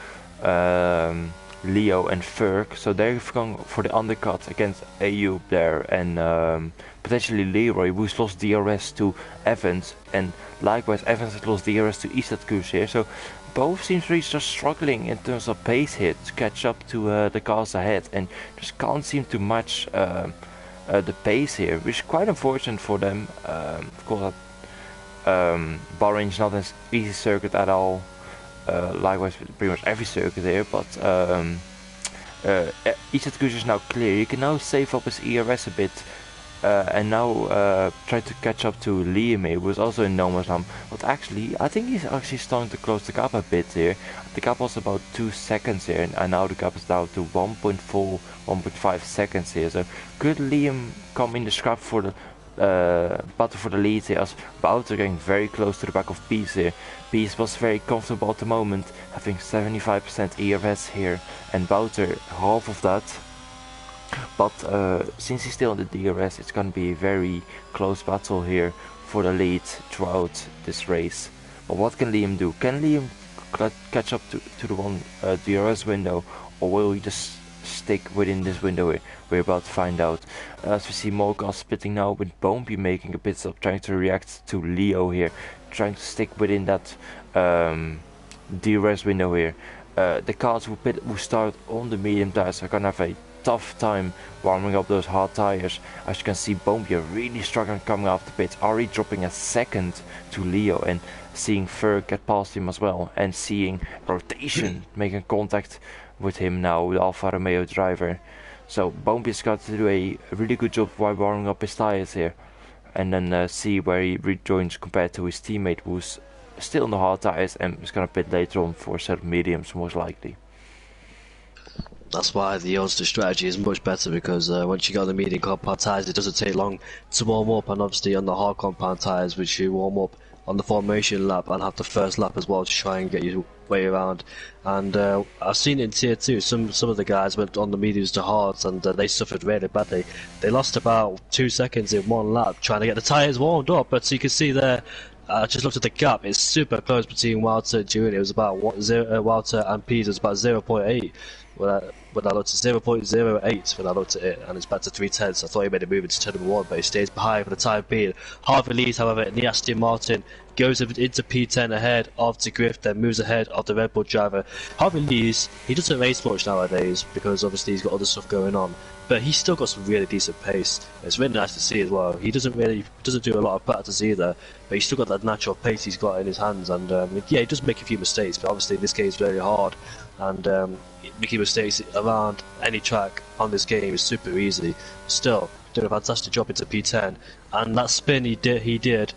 A: Leo and Ferg. So they've gone for the undercut against Ayub there, and potentially Leroy, who's lost DRS to Evans, and likewise Evans has lost DRS to CRC here. So both seems to be just struggling in terms of pace here to catch up to the cars ahead, and just can't seem to match the pace here, which is quite unfortunate for them. Of course, Bahrain is not an easy circuit at all. Likewise with pretty much every circuit here, but CRC is now clear. You can now save up his ERS a bit, and now try to catch up to Liam here, who is also in no man's land. But actually, I think he's actually starting to close the gap a bit here. The gap was about 2 seconds here, and now the gap is down to 1.4, 1.5 seconds here. So could Liam come in the scrap for the battle for the lead here, as Wouter getting very close to the back of Pease here. Pease was very comfortable at the moment, having 75% ERS here, and Wouter half of that. But since he's still on the DRS, it's gonna be a very close battle here for the lead throughout this race. But what can Liam do? Can Liam catch up to the one DRS window, or will he just stick within this window here? We're about to find out. As we see more cars splitting now, with Bompy making a pit stop, trying to react to Leo here, trying to stick within that DRS window here. The cars who start on the medium tires are gonna have a tough time warming up those hard tires. As you can see, Bompy really struggling coming off the pits, already dropping a second to Leo, and seeing Ferg get past him as well, and seeing Rotation making contact with him now, the Alfa Romeo driver. So Bompy's got to do a really good job while warming up his tires here, and then see where he rejoins compared to his teammate, who's still on the hard tires and is gonna pit later on for a set of mediums most likely.
B: That's why the Ulster strategy is much better, because once you got the medium compound tyres, it doesn't take long to warm up, and obviously on the hard compound tyres, which you warm up on the formation lap and have the first lap as well to try and get your way around. And I've seen it in tier 2, some of the guys went on the mediums to hards, and they suffered really badly. They lost about 2 seconds in one lap trying to get the tyres warmed up, but you can see there, I just looked at the gap, it's super close between Walter and Jeroen. It was about Walter and Pease was about 0.8. When I looked at 0.08 when I looked at it, and it's back to 3/10. I thought he made a move into turn number 1, but he stays behind for the time being. Harvey leads, however, in the Aston Martin, goes into P10 ahead of De Griff, then moves ahead of the Red Bull driver. Harvey leads, he doesn't race much nowadays because obviously he's got other stuff going on, but he's still got some really decent pace. It's really nice to see as well. He doesn't do a lot of practice either, but he's still got that natural pace he's got in his hands, and yeah, he does make a few mistakes, but obviously this game is very hard, and making mistakes around any track on this game is super easy. Still, doing a fantastic job into P10, and that spin he did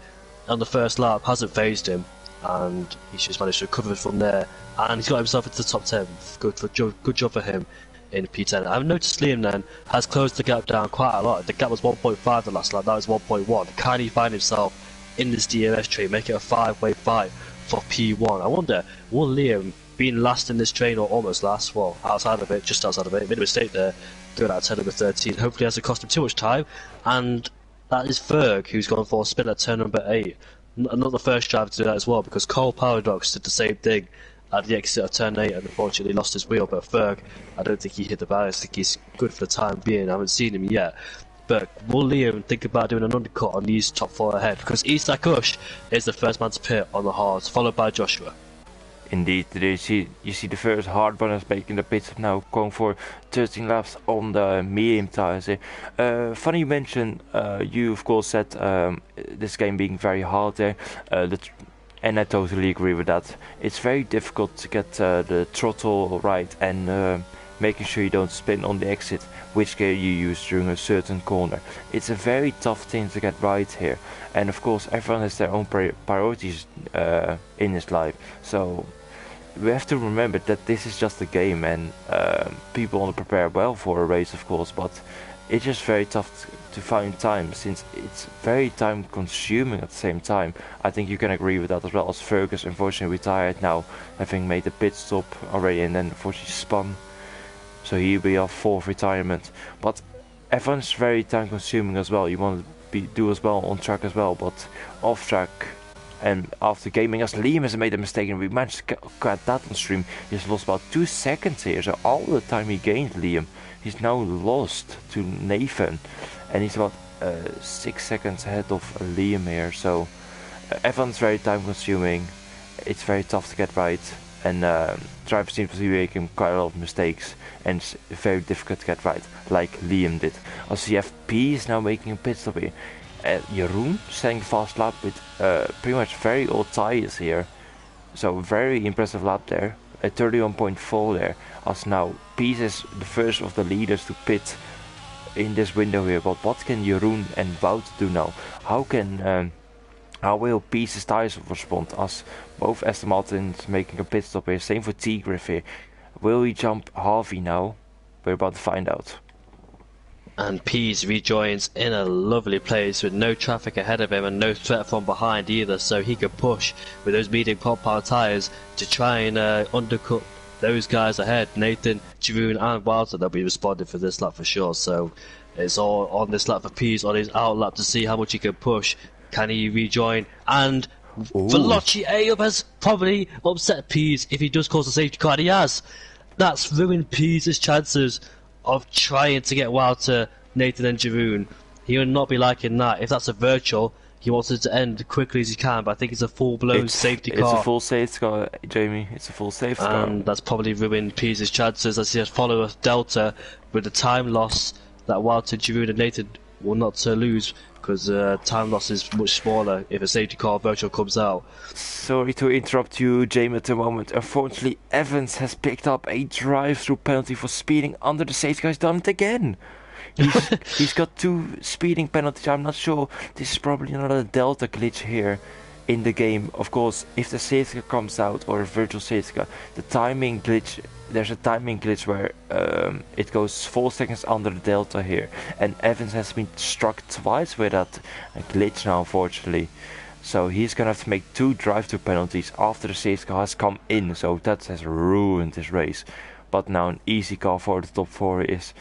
B: on the first lap hasn't phased him, and he's just managed to recover from there, and he's got himself into the top 10. Good job for him in P10. I've noticed Liam then has closed the gap down quite a lot. The gap was 1.5 the last lap, that was 1.1. Can he find himself in this DRS train, make it a 5-way fight for P1? I wonder, will Liam, being last in this train, or almost last, well, outside of it, just outside of it, made a mistake there, going out turn number 13, hopefully hasn't cost him too much time, and that is Ferg, who's gone for a spin at turn number 8. Not the first driver to do that as well, because Cole Paradox did the same thing at the exit of turn 8 and unfortunately lost his wheel, but Ferg, I don't think he hit the barrier. I think he's good for the time being. I haven't seen him yet. But will Liam think about doing an undercut on these top 4 ahead? Because CRC is the first man to pit on the hards, followed by Joshua.
A: Indeed, you see the first hard runners making the pit stop now, going for 13 laps on the medium tires here. Funny you mentioned, you of course said this game being very hard there, and I totally agree with that. It's very difficult to get the throttle right and making sure you don't spin on the exit, which gear you use during a certain corner. It's a very tough thing to get right here, and of course everyone has their own priorities in his life, so we have to remember that this is just a game, and people want to prepare well for a race of course, but it's just very tough to find time, since it's very time consuming at the same time. I think you can agree with that as well, as Fergus unfortunately retired now, having made a pit stop already and then unfortunately spun. So he'll be off for retirement. But everyone's very time consuming as well. You want to do as well on track as well, but off track and after gaming, as Liam has made a mistake and we managed to cut that on stream, he's lost about 2 seconds here. So all the time he gained, Liam, he's now lost to Nathan, and he's about 6 seconds ahead of Liam here. So everyone's very time consuming. It's very tough to get right, and drivers seem to be making quite a lot of mistakes, and it's very difficult to get right, like Liam did. As CFP is now making a pit stop here. Jeroen setting fast lap with pretty much very old tires here, so very impressive lap there, a 31.4 there, as now Peace is the first of the leaders to pit in this window here. But what can Jeroen and Wout do now? How will Peace's tires respond, as both Aston Martin's making a pit stop here? Same for T-Griff here. Will he jump Harvey now? We're about to find out.
B: And Pease rejoins in a lovely place with no traffic ahead of him and no threat from behind either, so he can push with those medium compound tyres to try and undercut those guys ahead. Nathan, Jeroen and Wilder, they'll be responding for this lap for sure, so it's all on this lap for Pease on his out lap to see how much he can push. Can he rejoin? And Veloci A has probably upset Pease if he does cause a safety car, and he has. That's ruined Pease's chances of trying to get wild to Nathan and Jeroen. He would not be liking that. If that's a virtual, he wants it to end as quickly as he can, but I think it's a full-blown safety car.
A: It's a full safety car, Jamie. It's a full safety car.
B: And that's probably ruined Pease's chances, as he has followed a Delta with the time loss that wild to Jeroen and Nathan will not lose, because time loss is much smaller if a safety car virtual comes out.
A: Sorry to interrupt you, Jamie, at the moment. Unfortunately, Evans has picked up a drive-through penalty for speeding under the safety car. He's done it again. He's got 2 speeding penalties. I'm not sure. This is probably another Delta glitch here in the game. Of course, if the safety car comes out, or a virtual safety car, the timing glitch, there's a timing glitch where it goes 4 seconds under the Delta here, and Evans has been struck twice with that glitch now, unfortunately. So he's gonna have to make 2 drive-through penalties after the safety car has come in, so that has ruined his race. But now an easy call for the top 4 is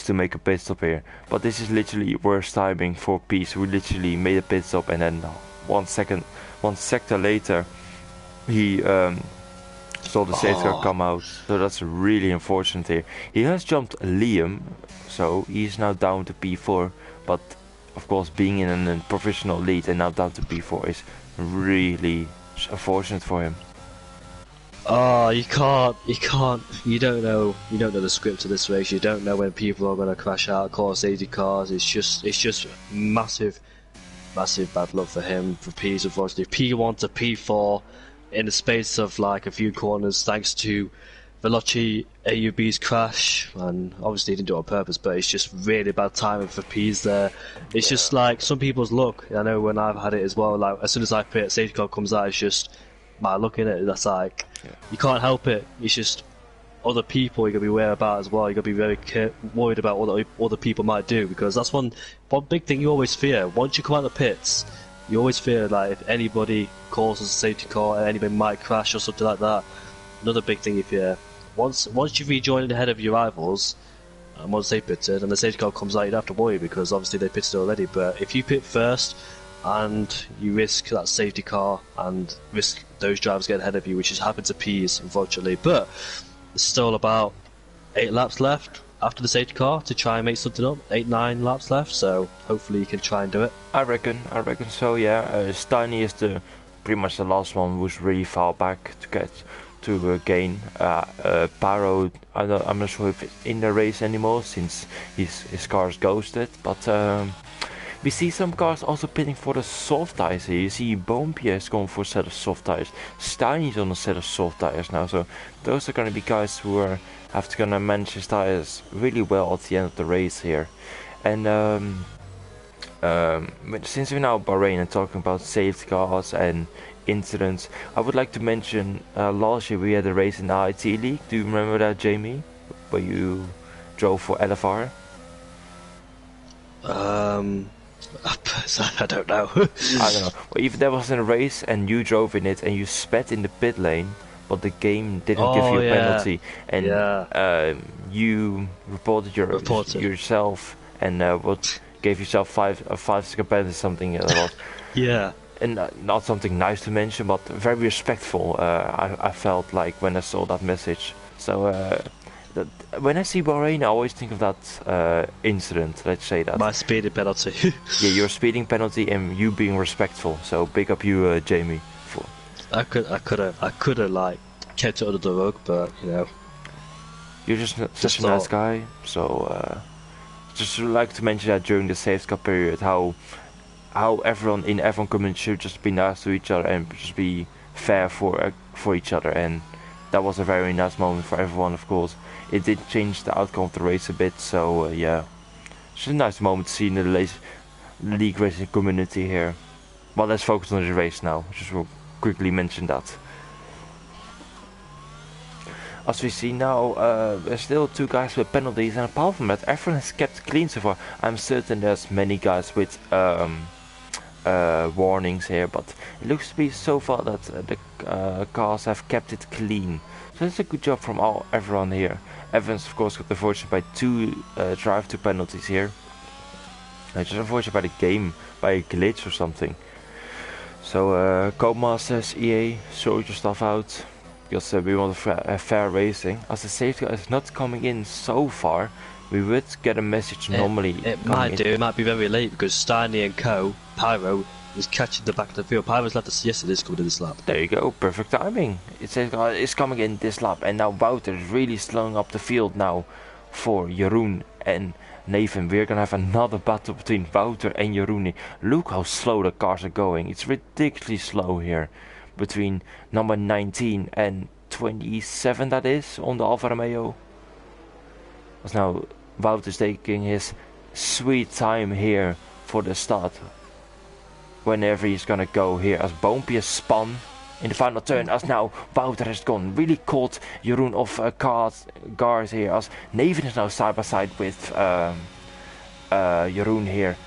A: to make a pit stop here. But this is literally worst timing for Peace, who literally made a pit stop, and then 1 sector later he saw the safety car come out. So that's really unfortunate here. He has jumped Liam, so he's now down to P4, but of course being in a professional lead and now down to P4 is really unfortunate for him.
B: Oh, you don't know the script of this race. You don't know when people are going to crash out, cause safety cars. It's just massive bad luck for him, for P's unfortunately. P1 to P4 in the space of like a few corners, thanks to Veloci AUB's crash, and obviously he didn't do it on purpose, but it's just really bad timing for P's there. It's just like some people's luck. I know when I've had it as well, like as soon as I pit, safety car comes out, it's just my luck in it. That's like, you can't help it. It's just other people you gotta be aware about as well. You gotta be very worried about what other people might do, because that's one big thing you always fear. Once you come out of the pits, you always fear like if anybody causes a safety car, anybody might crash or something like that. Another big thing you fear. Once you've rejoined ahead of your rivals, and once they pitted and the safety car comes out, you don't have to worry, because obviously they pitted already. But if you pit first and you risk that safety car and risk those drivers getting ahead of you, which has happened to Pease unfortunately, but it's still about 8 laps left after the safety car to try and make something up. 8-9 laps left, so hopefully you can try and do it.
A: I reckon so, yeah. Steiny is the pretty much the last one was really far back to get to gain. Paro, I'm not sure if it's in the race anymore since his car is ghosted, but we see some cars also pitting for the soft tires here. You see Bompia is going for a set of soft tires, Steiny's on a set of soft tires now, so those are going to be guys who have to gonna manage his tires really well at the end of the race here. And since we're now in Bahrain and talking about safety cars and incidents, I would like to mention last year we had a race in the IT League. Do you remember that, Jamie? Where you drove for LFR?
B: I don't know.
A: I don't know. Well, if there was a race and you drove in it and you sped in the pit lane, but the game didn't give you a penalty, and you reported yourself and gave yourself a 5-second penalty, something a lot.
B: Yeah.
A: And not something nice to mention, but very respectful. I felt like when I saw that message. So when I see Bahrain, I always think of that incident. Let's say that.
B: My speeding penalty.
A: Yeah, your speeding penalty and you being respectful. So big up you, Jamie.
B: I could have like kept it under the rug, but you know.
A: You're just such a nice guy. So just would like to mention that during the safety car period, how everyone in F1 community should just be nice to each other and just be fair for each other, and that was a very nice moment for everyone. Of course, it did change the outcome of the race a bit, so yeah, it's a nice moment to see in the league racing community here. But let's focus on the race now. Just will quickly mention that. As we see now, there's still 2 guys with penalties, and apart from that, everyone has kept clean so far. I'm certain there's many guys with warnings here, but it looks to be so far that the cars have kept it clean. So it's a good job from everyone here. Evans, of course, got unfortunate by 2 drive-to penalties here. Just unfortunate by the game, by a glitch or something. So Codemasters, EA, sort your stuff out, because we want a fair racing. As the safety car is not coming in so far, we would get a message normally.
B: It might be very late because Steiny and Pyro is catching the back of the field. Pyro's left us yesterday, coming to this lap.
A: There you go, perfect timing. It says it's coming in this lap, and now Wouter is really slowing up the field now for Jeroen and Nathan. We're gonna have another battle between Wouter and Jeroen. Look how slow the cars are going. It's ridiculously slow here between number 19 and 27, that is, on the Alfa Romeo. As now Wouter's taking his sweet time here for the start. Whenever he's gonna go here, as Bompje spun in the final turn, as now Wouter has gone, really caught Jeroen off guard here, as Nathan is now side by side with Jeroen here,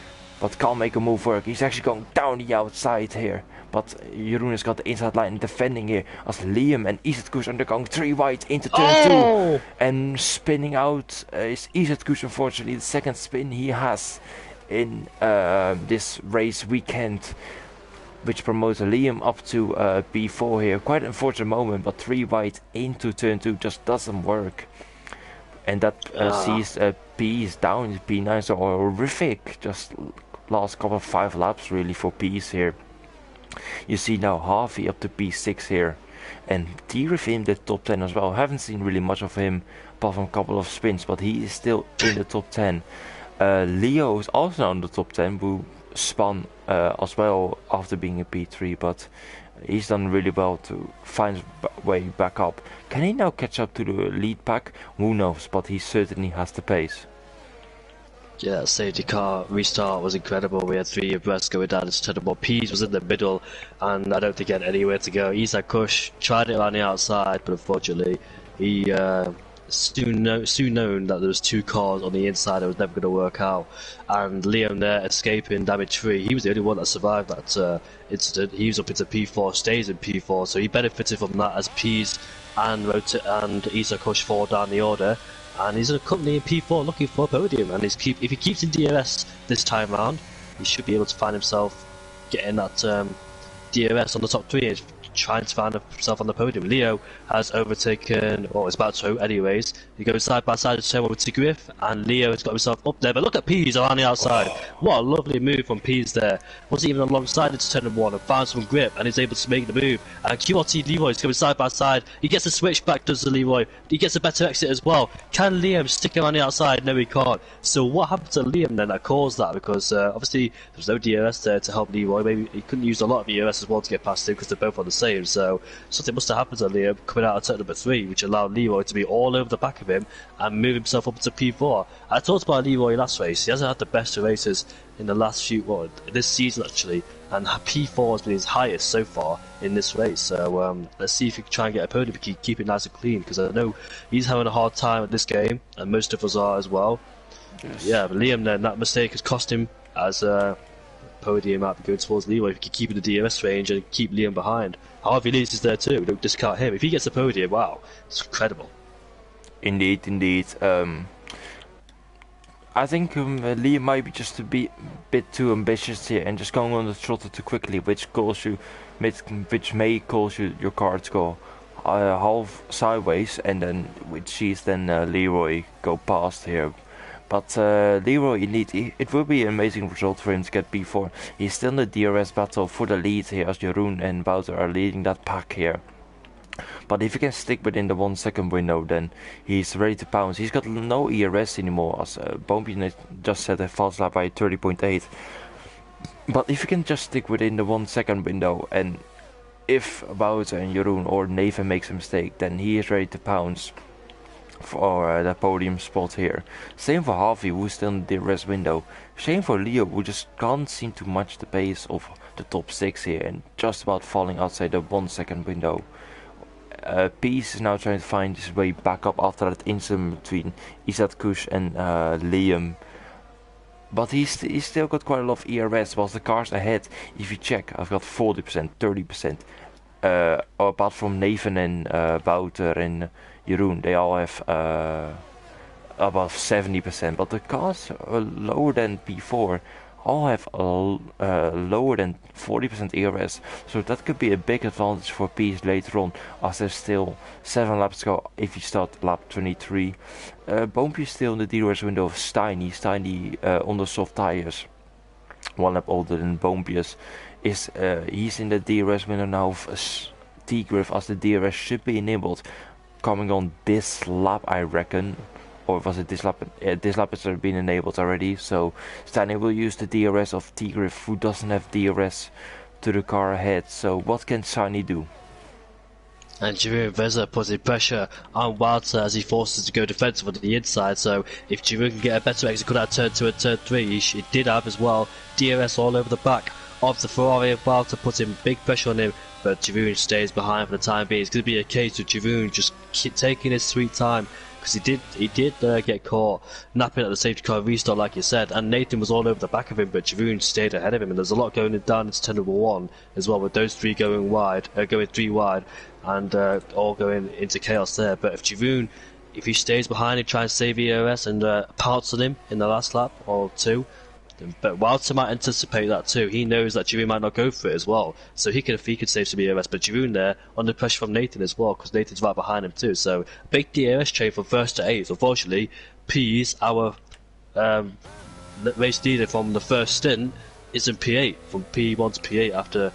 A: but can't make a move work. He's actually going down the outside here, but Jeroen has got the inside line defending here, as Liam and Izetkoes are going 3 wide into turn 2, and spinning out is Izetkoes. Unfortunately, the second spin he has in this race weekend, which promotes Liam up to P4 here. Quite an unfortunate moment, but 3 wide into turn 2 just doesn't work, and that sees P's down to P9. So horrific, just last couple of 5 laps really for P's here. You see now Harvey up to P6 here, and T-Riff in the top 10 as well. Haven't seen really much of him apart from a couple of spins, but he is still in the top 10. Leo is also on the top 10, who spun as well after being a P3, but he's done really well to find his way back up. Can he now catch up to the lead pack? Who knows, but he certainly has the pace.
B: Yeah, safety car restart was incredible. We had 3 abreast going down into turn 1. Pease was in the middle, and I don't think he had anywhere to go. Isaac Kush tried it around the outside, but unfortunately he soon known that there was 2 cars on the inside that was never going to work out, and Liam there escaping damage free. He was the only one that survived that incident. He was up into P4, stays in P4, so he benefited from that as Pease and Isaac Kush fall down the order. And he's currently in P4 looking for a podium, and if he keeps in DRS this time round, he should be able to find himself getting that DRS on the top 3. trying to find himself on the podium. Leo has overtaken, or is about to anyways. He goes side by side to turn over to Griff, and Leo has got himself up there. But look at Pease on the outside. What a lovely move from Pease there. Wasn't even alongside it to turn number 1 and found some grip, and is able to make the move. And QRT Leroy is going side by side. He gets a switch back, does the Leroy. He gets a better exit as well. Can Liam stick him on the outside? No, he can't. So what happened to Liam then that caused that? Because obviously there's no DRS there to help Leroy. Maybe he couldn't use a lot of DRS as well to get past him because they're both on the same. So something must have happened to Liam coming out of turn number 3, which allowed Leroy to be all over the back of him and move himself up to P4. I talked about Leroy last race. He hasn't had the best of races in the last few, this season actually, and P4 has been his highest so far in this race. So let's see if he can try and get a podium, if he can keep it nice and clean, because I know he's having a hard time at this game, and most of us are as well. Yes. Yeah, but Liam then, that mistake has cost him, as podium might be going towards Leroy if he can keep in the DRS range and keep Liam behind. Harvey Lees is there too, don't discount him. If he gets a podium, wow, it's incredible.
A: Indeed, indeed. I think Liam might be just a bit too ambitious here and just going on the throttle too quickly, which may cause your car to go half sideways, and then which sees then Leroy go past here. But Leroy, indeed, it will be an amazing result for him to get P4. He's still in the DRS battle for the lead here, as Jeroen and Wouter are leading that pack here. But if he can stick within the 1 second window, then he's ready to pounce. He's got no ERS anymore, as Bompy just said a fast lap by 30.8. But if he can just stick within the 1 second window, and if Wouter and Jeroen or Nathan makes a mistake, then he is ready to pounce for that podium spot here. Same for Harvey, who's still in the DRS window. Same for Leo, who just can't seem to match the pace of the top 6 here, and just about falling outside the 1 second window. Peace is now trying to find his way back up after that incident between Isat Kush and Liam. But he's still got quite a lot of ERS, whilst the cars ahead, if you check, I've got 40%, 30%. Apart from Nathan and Wouter and Jeroen, they all have about 70%. But the cars lower than P4 all have lower than 40% ERS, so that could be a big advantage for Peace later on, as there's still 7 laps to go if you start lap 23. Bompy is still in the DRS window of Steiny. Steiny on the soft tires, 1 lap older than Bompy is. He's in the DRS window now of T-Griff, as the DRS should be enabled coming on this lap, I reckon. Or was it this lap? This lap has been enabled already, so Stanley will use the DRS of T-Griff, who doesn't have DRS to the car ahead. So what can Shiny do?
B: And Jeroen Veza putting pressure on Wouter as he forces to go defensive on the inside. So if Jeroen can get a better exit, could have turn 2 and turn 3. He did have as well DRS all over the back of the Ferrari of Wouter, putting big pressure on him. But Jeroen stays behind for the time being. It's going to be a case of Jeroen just taking his sweet time, because he did get caught napping at the safety car restart, like you said, and Nathan was all over the back of him, but Jeroen stayed ahead of him, and there's a lot going down into turn number 1 as well, with those 3 going wide, going 3 wide, and all going into chaos there. But if Jeroen, if he stays behind and tries to save ERS and pounce on him in the last lap or 2, but Wouter might anticipate that too. He knows that Jeroen might not go for it as well, so he could save some ERS. But Jeroen there under pressure from Nathan as well, because Nathan's right behind him too. So big DRS chain from 1st to 8th. Unfortunately, Pease, our race leader from the first stint, is in P8 from P1 to P8 after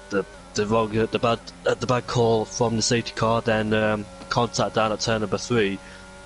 B: the bad call from the safety car. Then contact down at turn number 3.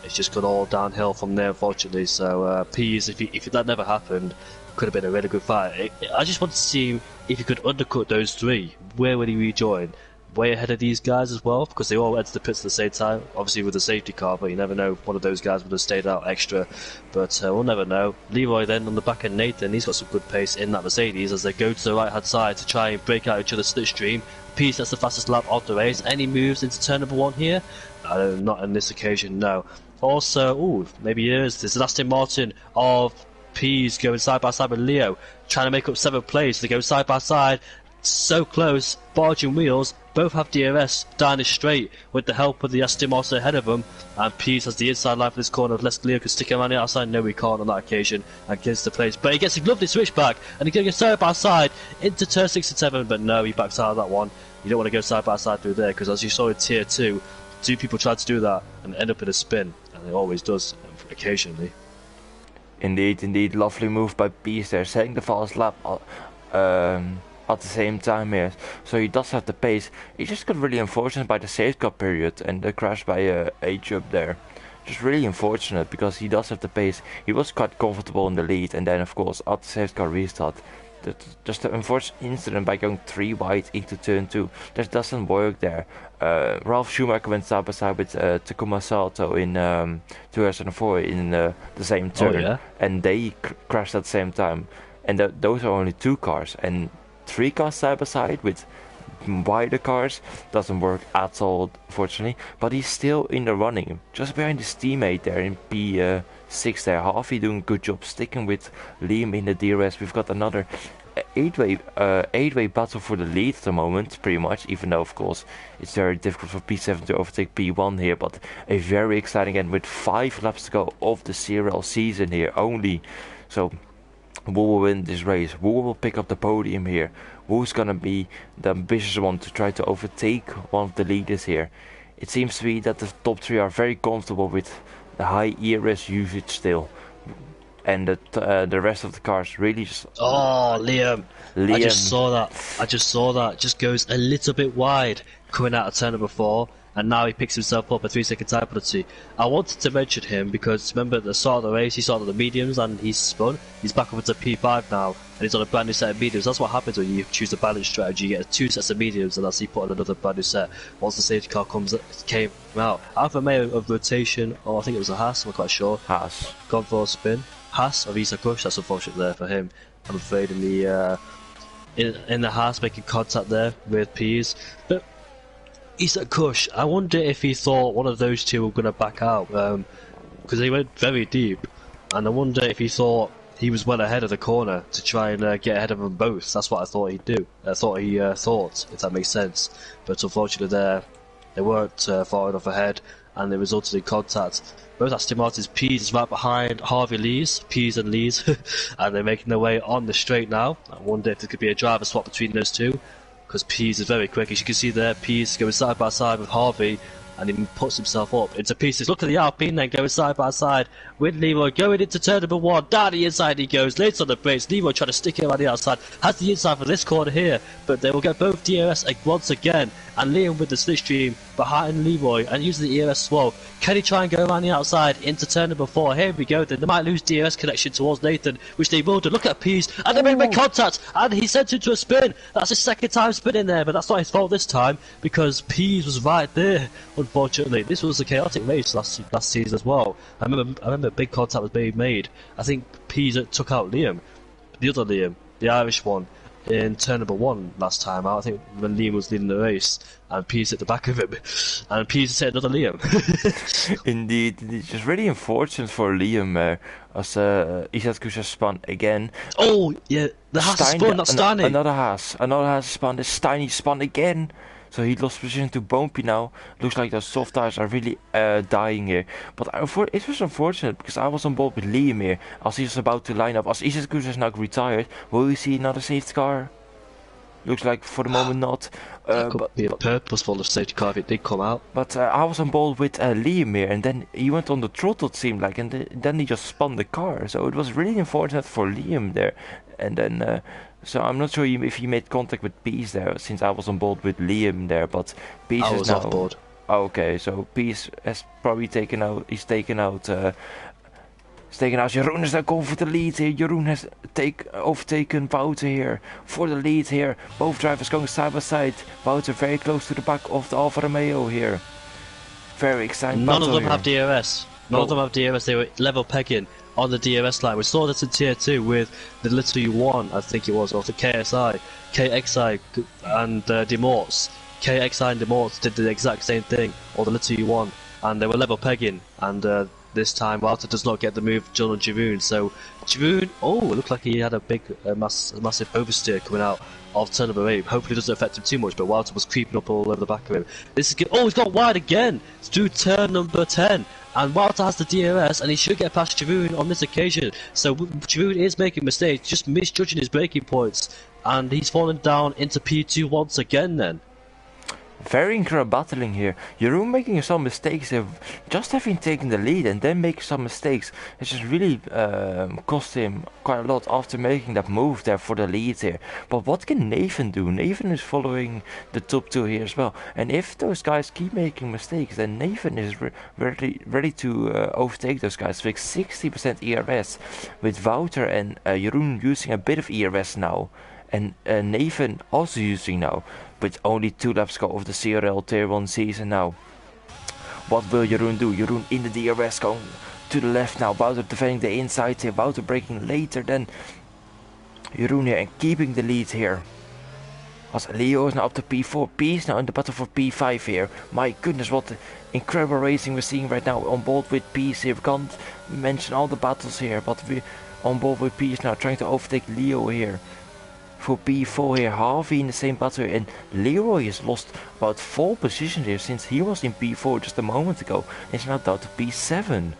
B: It's just gone all downhill from there, unfortunately. So Pease, if that never happened, could have been a really good fight. I just want to see if he could undercut those 3. Where would he rejoin? Way ahead of these guys as well, because they all entered the pits at the same time, obviously with the safety car, but you never know, one of those guys would have stayed out extra, but we'll never know. Leroy then on the back end, Nathan, he's got some good pace in that Mercedes as they go to the right hand side to try and break out each other's slipstream. Peace, that's the fastest lap of the race. Any moves into turn number 1 here? Not on this occasion, no. Also, maybe there's an Aston Martin of Pease going side by side with Leo, trying to make up 7th place. They go side by side, so close, barging wheels, both have DRS down the straight with the help of the Aston Martin ahead of them, and Pease has the inside line for this corner unless Leo can stick him around the outside. No, he can't on that occasion and gets the place, but he gets a lovely switchback and he's going to go side by side into turn 6 and 7, but no, he backs out of that one. You don't want to go side by side through there, because as you saw in Tier 2, two people tried to do that and end up in a spin, and it always does occasionally.
A: Indeed, lovely move by Pease there, setting the fast lap at the same time here. So he does have the pace. He just got really unfortunate by the safeguard period and the crash by H-Up there. Just really unfortunate, because he does have the pace. He was quite comfortable in the lead, and then of course at the safeguard restart, just an unfortunate incident by going 3 wide into turn 2. That doesn't work there. Ralf Schumacher went side by side with Takuma Sato in 2004 in the same turn, and they crashed at the same time. And those are only 2 cars, and 3 cars side by side with wider cars doesn't work at all, fortunately. But he's still in the running, just behind his teammate there in P6 there. Harvey doing a good job sticking with Liam in the DRS. We've got another 8-way battle for the lead at the moment, pretty much, even though of course it's very difficult for P7 to overtake P1 here, but a very exciting end with 5 laps to go of the CRL season here only. So who will win this race? Who will pick up the podium here? Who's gonna be the ambitious one to try to overtake one of the leaders here? It seems to be that the top 3 are very comfortable with the high ERS usage still, and the rest of the cars really just...
B: Oh, Liam. I just saw that. Just goes a little bit wide coming out of turn number 4, and now he picks himself up a 3-second time penalty. I wanted to mention him because remember at the start of the race he started on the mediums and he's spun. He's back up to P5 now, and he's on a brand new set of mediums. That's what happens when you choose a balance strategy. You get 2 sets of mediums, and that's he put on another brand new set once the safety car came out. Alfa Romeo of rotation, or I think it was a Haas, I'm not quite sure.
A: Haas.
B: Gone for a spin. Haas of Isa Kush, that's unfortunate there for him. I'm afraid in the Haas making contact there with Pease. But Isa Kush, I wonder if he thought one of those two were going to back out, because they went very deep, and I wonder if he thought he was well ahead of the corner to try and get ahead of them both. That's what I thought he'd do. I thought he thought, if that makes sense. But unfortunately they weren't far enough ahead, and they resulted in contact. Both Aston Martin's Pease is right behind Harvey Lees, Pease and Lees, and they're making their way on the straight now. I wonder if there could be a driver swap between those two, because Pease is very quick. As you can see there, Pease going side by side with Harvey, and he puts himself up into pieces. Look at the Alpine then going side by side with Leroy, going into turn number 1. Down the inside he goes, lays on the brakes. Leroy trying to stick him on the outside, has the inside for this corner here, but they will get both DRS once again. And Liam with the slipstream behind Leroy and using the ERS swell. Can he try and go around the outside into turn number 4? Here we go. They might lose DRS connection towards Nathan, which they will do. Look at Pease, and they make contact, and he sent him to a spin. That's his second time spinning there, but that's not his fault this time, because Pease was right there. Unfortunately, this was a chaotic race last season as well. I remember a big contact was being made. I think Pease took out Liam, the other Liam, the Irish one, in turn number 1 last time out. I think when Liam was leading the race and Pease hit the back of him, and Pease hit another Liam.
A: Indeed, it's just really unfortunate for Liam as Isaac Kusa spun again.
B: Oh yeah, the Haas spun, not Steiny.
A: Another Haas spun. The Steiny spun again. So he lost position to Bumpy now. Looks like those soft tires are really dying here. But it was unfortunate because I was on board with Liam here as he was about to line up. As Isaac Kusa is now retired, will we see another safety car? Looks like for the moment not.
B: That could be a purposeful safety car if it did come out.
A: But I was on board with Liam here, and then he went on the throttle, it seemed like, and then he just spun the car. So it was really unfortunate for Liam there. And then, so I'm not sure if he made contact with Pease there, since I was on board with Liam there. But Pease is now
B: off board.
A: Okay, so Pease has probably taken out. He's taken out. Jeroen is now going for the lead here. Jeroen has overtaken Wouter here for the lead here. Both drivers going side by side. Wouter very close to the back of the Alfa Romeo here. Very exciting.
B: None of them have DRS. None of them have DRS. They were level pegging on the DRS line. We saw this in Tier 2 with the Little U1, I think it was, or the KSI, KXI and Demorts. KXI and Demorts did the exact same thing, or the Little U1, and they were level pegging, and this time Wouter does not get the move John and Jeroen, so Jeroen, oh, it looked like he had a big, massive oversteer coming out of turn number 8. Hopefully it doesn't affect him too much, but Walter was creeping up all over the back of him. This is good. Oh, he's got wide again through turn number 10. And Walter has the DRS, and he should get past Jeroen on this occasion. So Jeroen is making mistakes, just misjudging his braking points. And he's fallen down into P2 once again then.
A: Very incredible battling here. Jeroen making some mistakes here, just having taken the lead and then making some mistakes. It just really cost him quite a lot after making that move there for the lead here. But what can Nathan do? Nathan is following the top 2 here as well. And if those guys keep making mistakes, then Nathan is ready to overtake those guys with 60% ERS. With Wouter and Jeroen using a bit of ERS now. And Nathan also using now. With only 2 laps go of the CRL Tier 1 season now. What will Jeroen do? Jeroen in the DRS going to the left now. Wouter defending the inside here. Wouter braking later than Jeroen here and keeping the lead here. As Leo is now up to P4. P is now in the battle for P5 here. My goodness, what incredible racing we're seeing right now on board with P's here. We can't mention all the battles here, but we on board with P is now trying to overtake Leo here. For P4 here, Harvey in the same battle, and Leroy has lost about 4 positions here since he was in P4 just a moment ago. He's now down to P7.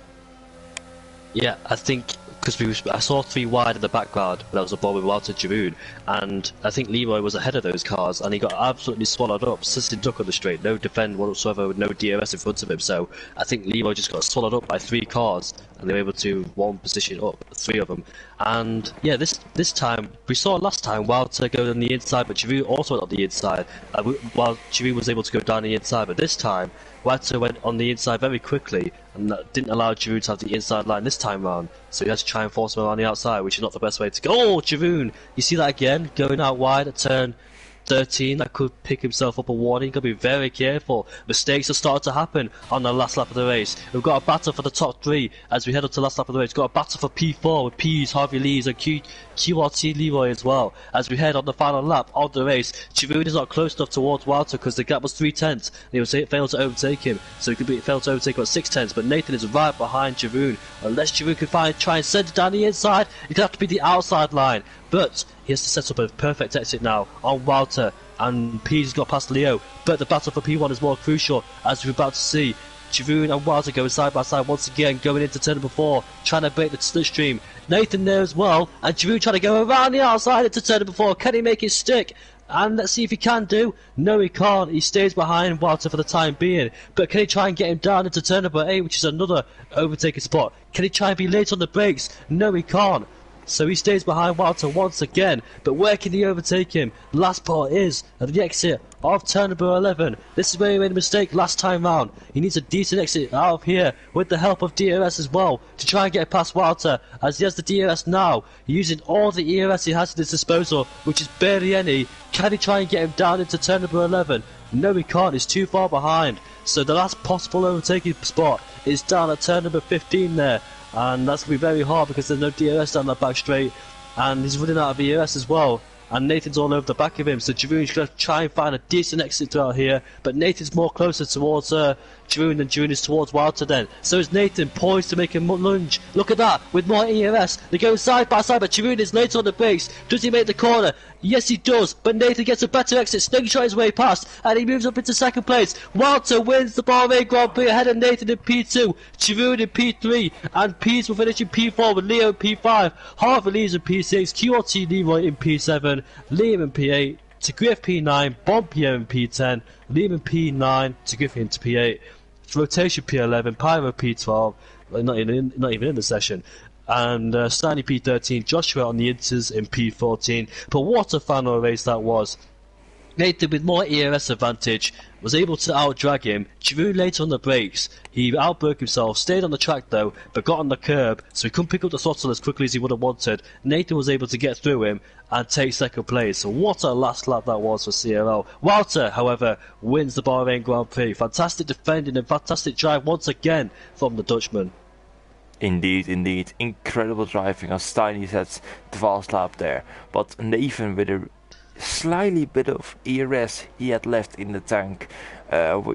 B: Yeah, I think because I saw 3 wide in the background when I was aboard with Walter Jeroen, and I think Leroy was ahead of those cars, and he got absolutely swallowed up, sitting duck on the straight, no defend whatsoever with no DRS in front of him. So I think Leroy just got swallowed up by 3 cars, and they were able to 1 position up, 3 of them. And yeah, this time we saw last time Walter go on the inside, but Jeroen also went on the inside. While Jeroen was able to go down the inside, but this time Walter went on the inside very quickly, and that didn't allow Jeroen to have the inside line this time round. So he had to try and force him around the outside, which is not the best way to go. Oh, Jeroen! You see that again, going out wide at turn 13, that could pick himself up a warning. Got to be very careful. Mistakes are starting to happen on the last lap of the race. We've got a battle for the top 3 as we head up to the last lap of the race. We've got a battle for P4 with P's, Harvey Lee's and QRT Leroy as well. As we head on the final lap of the race, Jeroen is not close enough towards Walter because the gap was 3 tenths. And he failed to overtake him, so he failed to overtake him at 6 tenths. But Nathan is right behind Jeroen. Unless Jeroen can try and send it down the inside, it could have to be the outside line. But he has to set up a perfect exit now on Walter, and P's got past Leo. But the battle for P1 is more crucial, as we're about to see. Jeroen and Walter going side by side once again, going into turn number 4, trying to break the slipstream. Nathan there as well, and Jeroen trying to go around the outside into turn number 4. Can he make it stick? And let's see if he can do. No, he can't. He stays behind Walter for the time being. But can he try and get him down into turn number 8, which is another overtaking spot? Can he try and be late on the brakes? No, he can't. So he stays behind Walter once again, but where can he overtake him? Last part is at the exit of turn number 11. This is where he made a mistake last time round. He needs a decent exit out of here with the help of DRS as well to try and get past Walter, as he has the DRS now, using all the ERS he has at his disposal, which is barely any. Can he try and get him down into turn number 11? No, he can't. He's too far behind. So the last possible overtaking spot is down at turn number 15 there. And that's going to be very hard because there's no DRS down that back straight, and he's running out of ERS as well, and Nathan's all over the back of him, so Jeroen's going to try and find a decent exit throughout here, but Nathan's more closer towards Jeroen than Jeroen is towards Walter then. So is Nathan poised to make a lunge. Look at that, with more ERS, they go side by side, but Jeroen is late on the brakes. Does he make the corner? Yes, he does, but Nathan gets a better exit, slingshot his way past, and he moves up into second place. Walter wins the Bahrain Grand Prix ahead of Nathan in P2, Jeroen in P3, and P's will finish in P4 with Leo in P5, Harvey Lee's in P6, QRT Leroy in P7, Liam in P8, to Griff P9, Bob Pierre in P10, Liam in P9, to Griff into P8, Rotation P11, Pyro P12, not even in the session, and Stanley P13, Joshua on the inters in P14. But what a final race that was. Nathan with more ERS advantage was able to outdrag him. Jeroen later on the brakes, he outbroke himself, stayed on the track though, but got on the curb, so he couldn't pick up the throttle as quickly as he would have wanted. Nathan was able to get through him and take second place. So what a last lap that was for CRL. Walter, however, wins the Bahrain Grand Prix. Fantastic defending and fantastic drive once again from the Dutchman.
A: Indeed, indeed. Incredible driving as Steiny sets the fast lap there. But Nathan with a slightly bit of ERS he had left in the tank,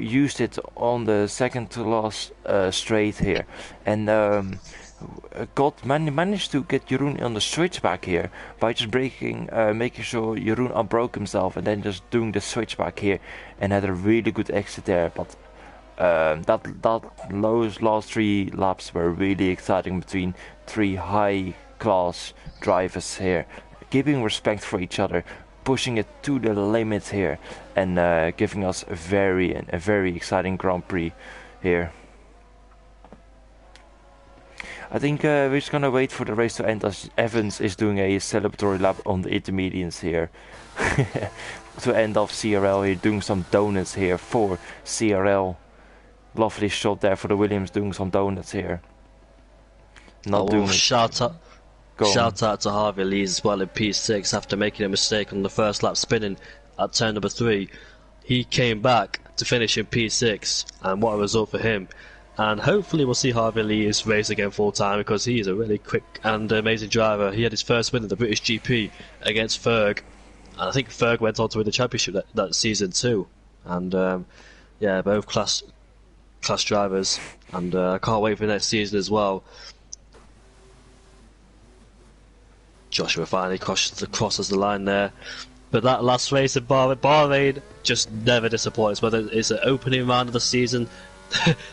A: used it on the second to last straight here, and managed to get Jeroen on the switchback here by just making sure Jeroen unbroke himself and then just doing the switchback here, and had a really good exit there. But those last 3 laps were really exciting between 3 high-class drivers here, giving respect for each other, pushing it to the limit here, and giving us a very exciting Grand Prix here. I think we're just gonna wait for the race to end as Evans is doing a celebratory lap on the intermediates here to end off CRL here, doing some donuts here for CRL. Lovely shot there for the Williams, doing some donuts here.
B: Shout out to Harvey Lee as well in P6 after making a mistake on the first lap spinning at turn number 3. He came back to finish in P6, and what a result for him. And hopefully we'll see Harvey Lee's race again full time, because he is a really quick and amazing driver. He had his first win at the British GP against Ferg, and I think Ferg went on to win the championship that season too. And yeah, both class drivers, and I can't wait for next season as well. Joshua finally crosses the line there. But that last race in Bahrain just never disappoints, whether it's an opening round of the season,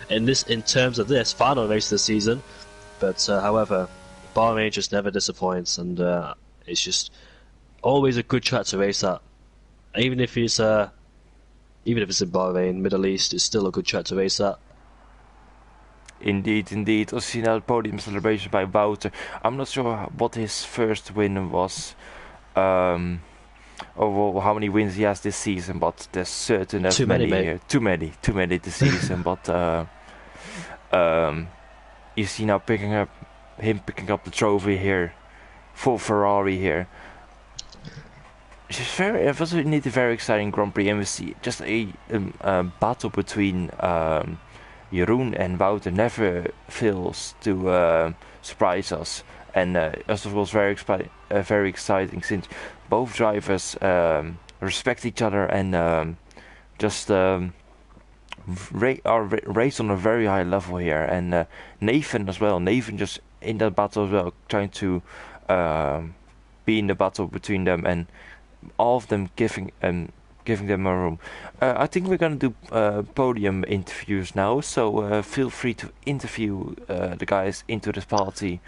B: in terms of this final race of the season. But however, Bahrain just never disappoints, and it's just always a good track to race at. Even if it's in Bahrain, Middle East, it's still a good track to race at.
A: Indeed. Also see now the podium celebration by Wouter. I'm not sure what his first win was, or how many wins he has this season, but there's certain
B: too many here.
A: Too many this season. But you see now picking up the trophy here for Ferrari here. It was indeed a very exciting Grand Prix, and we see just a battle between Jeroen and Wouter never fails to surprise us, and as it was very exciting since both drivers respect each other and just race on a very high level here. And Nathan as well. Nathan just in that battle as well, trying to be in the battle between them, and all of them giving them a room. I think we're gonna do podium interviews now, so feel free to interview the guys into this party.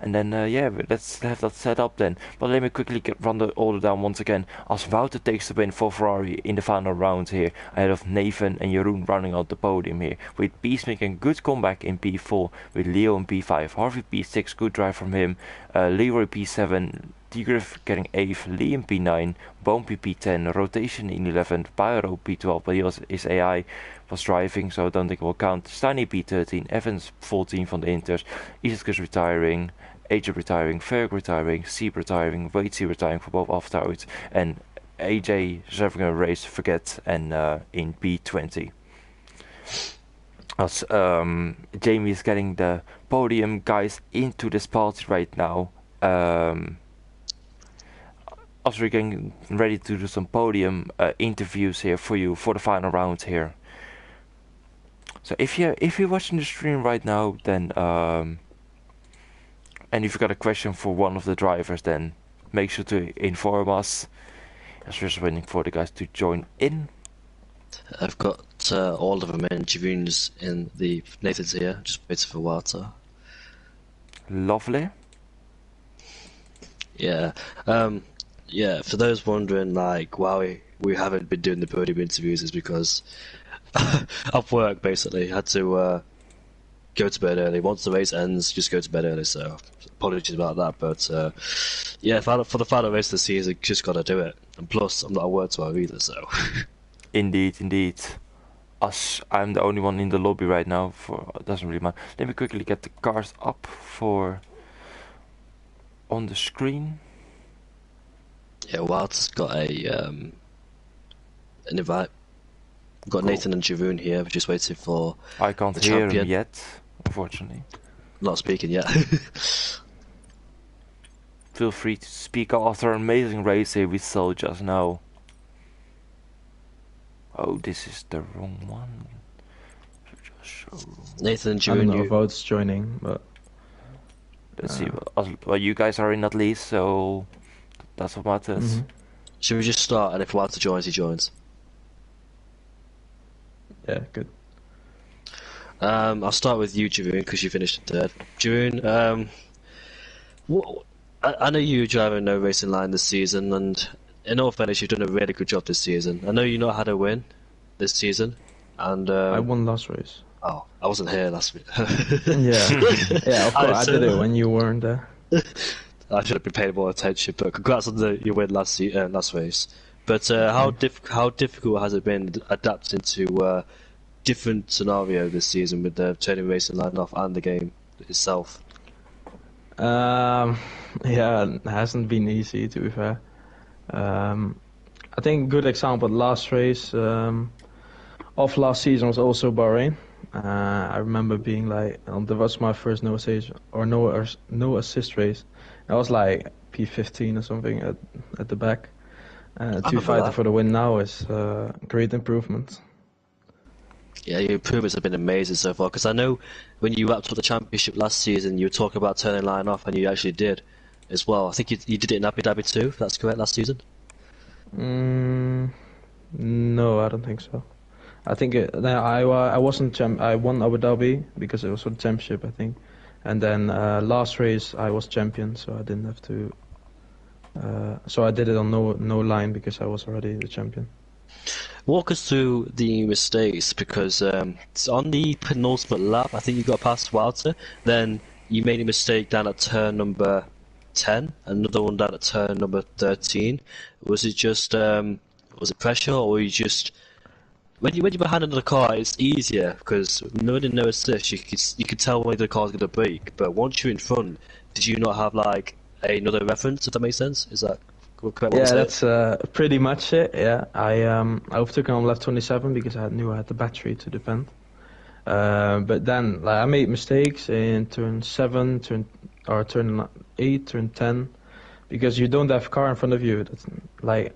A: And then, yeah, let's have that set up then. But let me quickly run the order down once again. As Wouter takes the win for Ferrari in the final round here, ahead of Nathan and Jeroen running out the podium here. With Peace making a good comeback in P4, with Leo in P5, Harvey P6, good drive from him, Leroy P7, Tigriff getting 8th, Lee in P9, Bumpy P10, Rotation in 11th, Pyro P12, but his AI was driving, so I don't think it will count. Steiny P13, Evans 14 from the Inters, Isiskus retiring, AJ retiring, Ferg retiring, Sieb retiring, Waitsy retiring for both afterwards, and AJ is having a race to forget, and in P20. As Jamie is getting the podium guys into this party right now. As we're getting ready to do some podium interviews here for you for the final round here. So if you're watching the stream right now, then and if you've got a question for one of the drivers, then make sure to inform us. As we're just waiting for the guys to join in.
B: I've got all of them in. Jeroen's in the Nathan's here, just waiting for Walter.
A: Lovely.
B: Yeah. Yeah, for those wondering, like, why we haven't been doing the podium interviews is because of work, basically. Had to go to bed early. Once the race ends, just go to bed early, so apologies about that. But yeah, for the final race of the season, just got to do it. And plus, I'm not at work tomorrow either, so...
A: Indeed. As I'm the only one in the lobby right now, it doesn't really matter. Let me quickly get the cars up on the screen.
B: Yeah, Walter's got an invite. We've got cool. Nathan and Jeroen here. We're just waiting for
A: I can't
B: the
A: hear
B: champion.
A: him yet, unfortunately.
B: Not speaking yet.
A: Feel free to speak after an amazing race here we saw just now. Oh, this is the wrong one.
B: Nathan and
C: I don't know
B: Jeroen,
C: if Vote's joining, but...
A: Let's see. Well, you guys are in at least, so that's what matters.
B: Mm-hmm. Should we just start, and if Walter joins, he joins?
C: Yeah, good.
B: I'll start with you, Jeroen, because you finished third. Jeroen, I know you're driving no racing line this season, and in all fairness, you've done a really good job this season. I know you not had a win this season, and
C: I won last race.
B: Oh, I wasn't here last week.
C: yeah, of course, I did it when you weren't there.
B: I should have been paying more attention, but congrats on your win last race. But how difficult has it been adapting to different scenario this season with the turning racing line off and the game itself?
C: Yeah, it hasn't been easy, to be fair. I think good example last race of last season was also Bahrain. I remember being like, that was my first no assist race. I was like P15 or something at the back. To fight for the win now is great improvement.
B: Yeah, your improvements have been amazing so far. Because I know when you wrapped up the championship last season, you were talking about turning line off, and you actually did as well. I think you did it in Abu Dhabi too. If that's correct, last season.
C: No, I don't think so. I think I wasn't I won Abu Dhabi because it was for the championship, I think. And then last race I was champion, so I didn't have to. So I did it on no line because I was already the champion.
B: Walk us through the mistakes, because on the penultimate lap, I think you got past Walter. Then you made a mistake down at turn number 10, another one down at turn number 13. Was it just was it pressure, or were you just when you're behind another car, it's easier because no assist. You could tell when the car's going to brake. But once you're in front, did you not have like another reference? If that makes sense, is that correct?
C: Yeah, that's pretty much it. Yeah, I overtook on left 27 because I knew I had the battery to defend. But then I made mistakes in turn 7, turn 8, turn 10, because you don't have car in front of you. That's like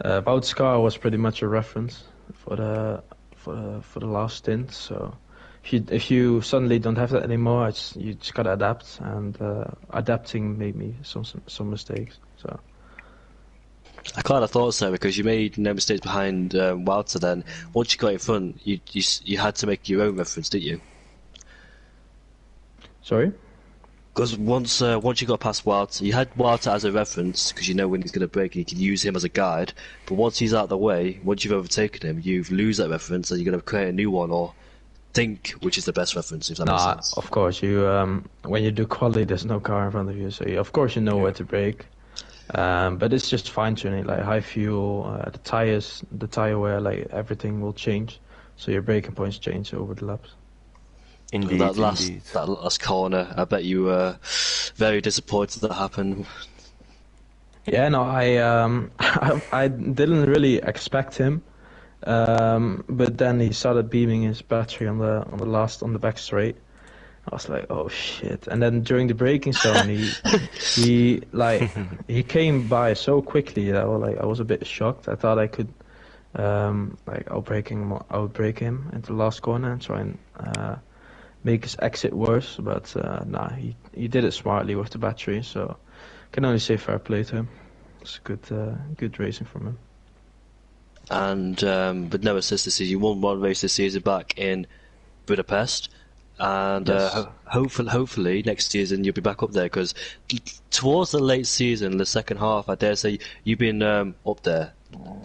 C: Wout's car was pretty much a reference for the last stint. So if you suddenly don't have that anymore, you just gotta adapt, and adapting made me some mistakes. So.
B: I kind of thought so, because you made no mistakes behind Walter. Then once you got in front, you had to make your own reference, didn't you?
C: Sorry?
B: Because once you got past Walter, you had Walter as a reference because you know when he's going to brake and you can use him as a guide. But once he's out of the way, once you've overtaken him, you lose that reference and you're going to create a new one or think which is the best reference, if that makes sense.
C: Of course, you when you do quali, there's no car in front of you, so of course you know where to brake. But it's just fine tuning, like high fuel, the tires, the tire wear, like everything will change, so your braking points change over the laps.
A: Indeed,
B: that last corner, I bet you were very disappointed that happened.
C: Yeah, no, I didn't really expect him, but then he started beaming his battery on the back straight. I was like, oh shit! And then during the braking zone, he came by so quickly that I was a bit shocked. I thought I could outbrake him into the last corner and try and make his exit worse. But he did it smartly with the battery. So can only say fair play to him. It's good racing from him.
B: And with no assist this season, you won one race this season back in Budapest. And
C: yes.
B: Hopefully next season you'll be back up there, because towards the late season, the second half, I dare say you've been up there.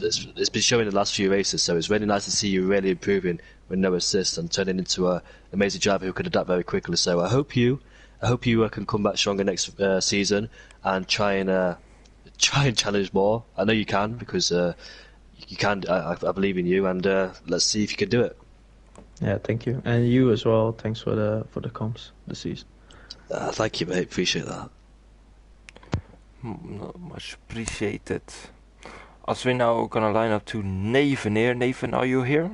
B: It's been showing the last few races, so it's really nice to see you really improving with no assist and turning into an amazing driver who can adapt very quickly. So I hope you can come back stronger next season and try and challenge more. I know you can, because you can. I believe in you, and let's see if you can do it.
C: Yeah, thank you, and you as well. Thanks for the comps this season.
B: Thank you, mate. Appreciate that.
A: Much appreciated. As we're now gonna line up to Nathan here. Nathan, are you here?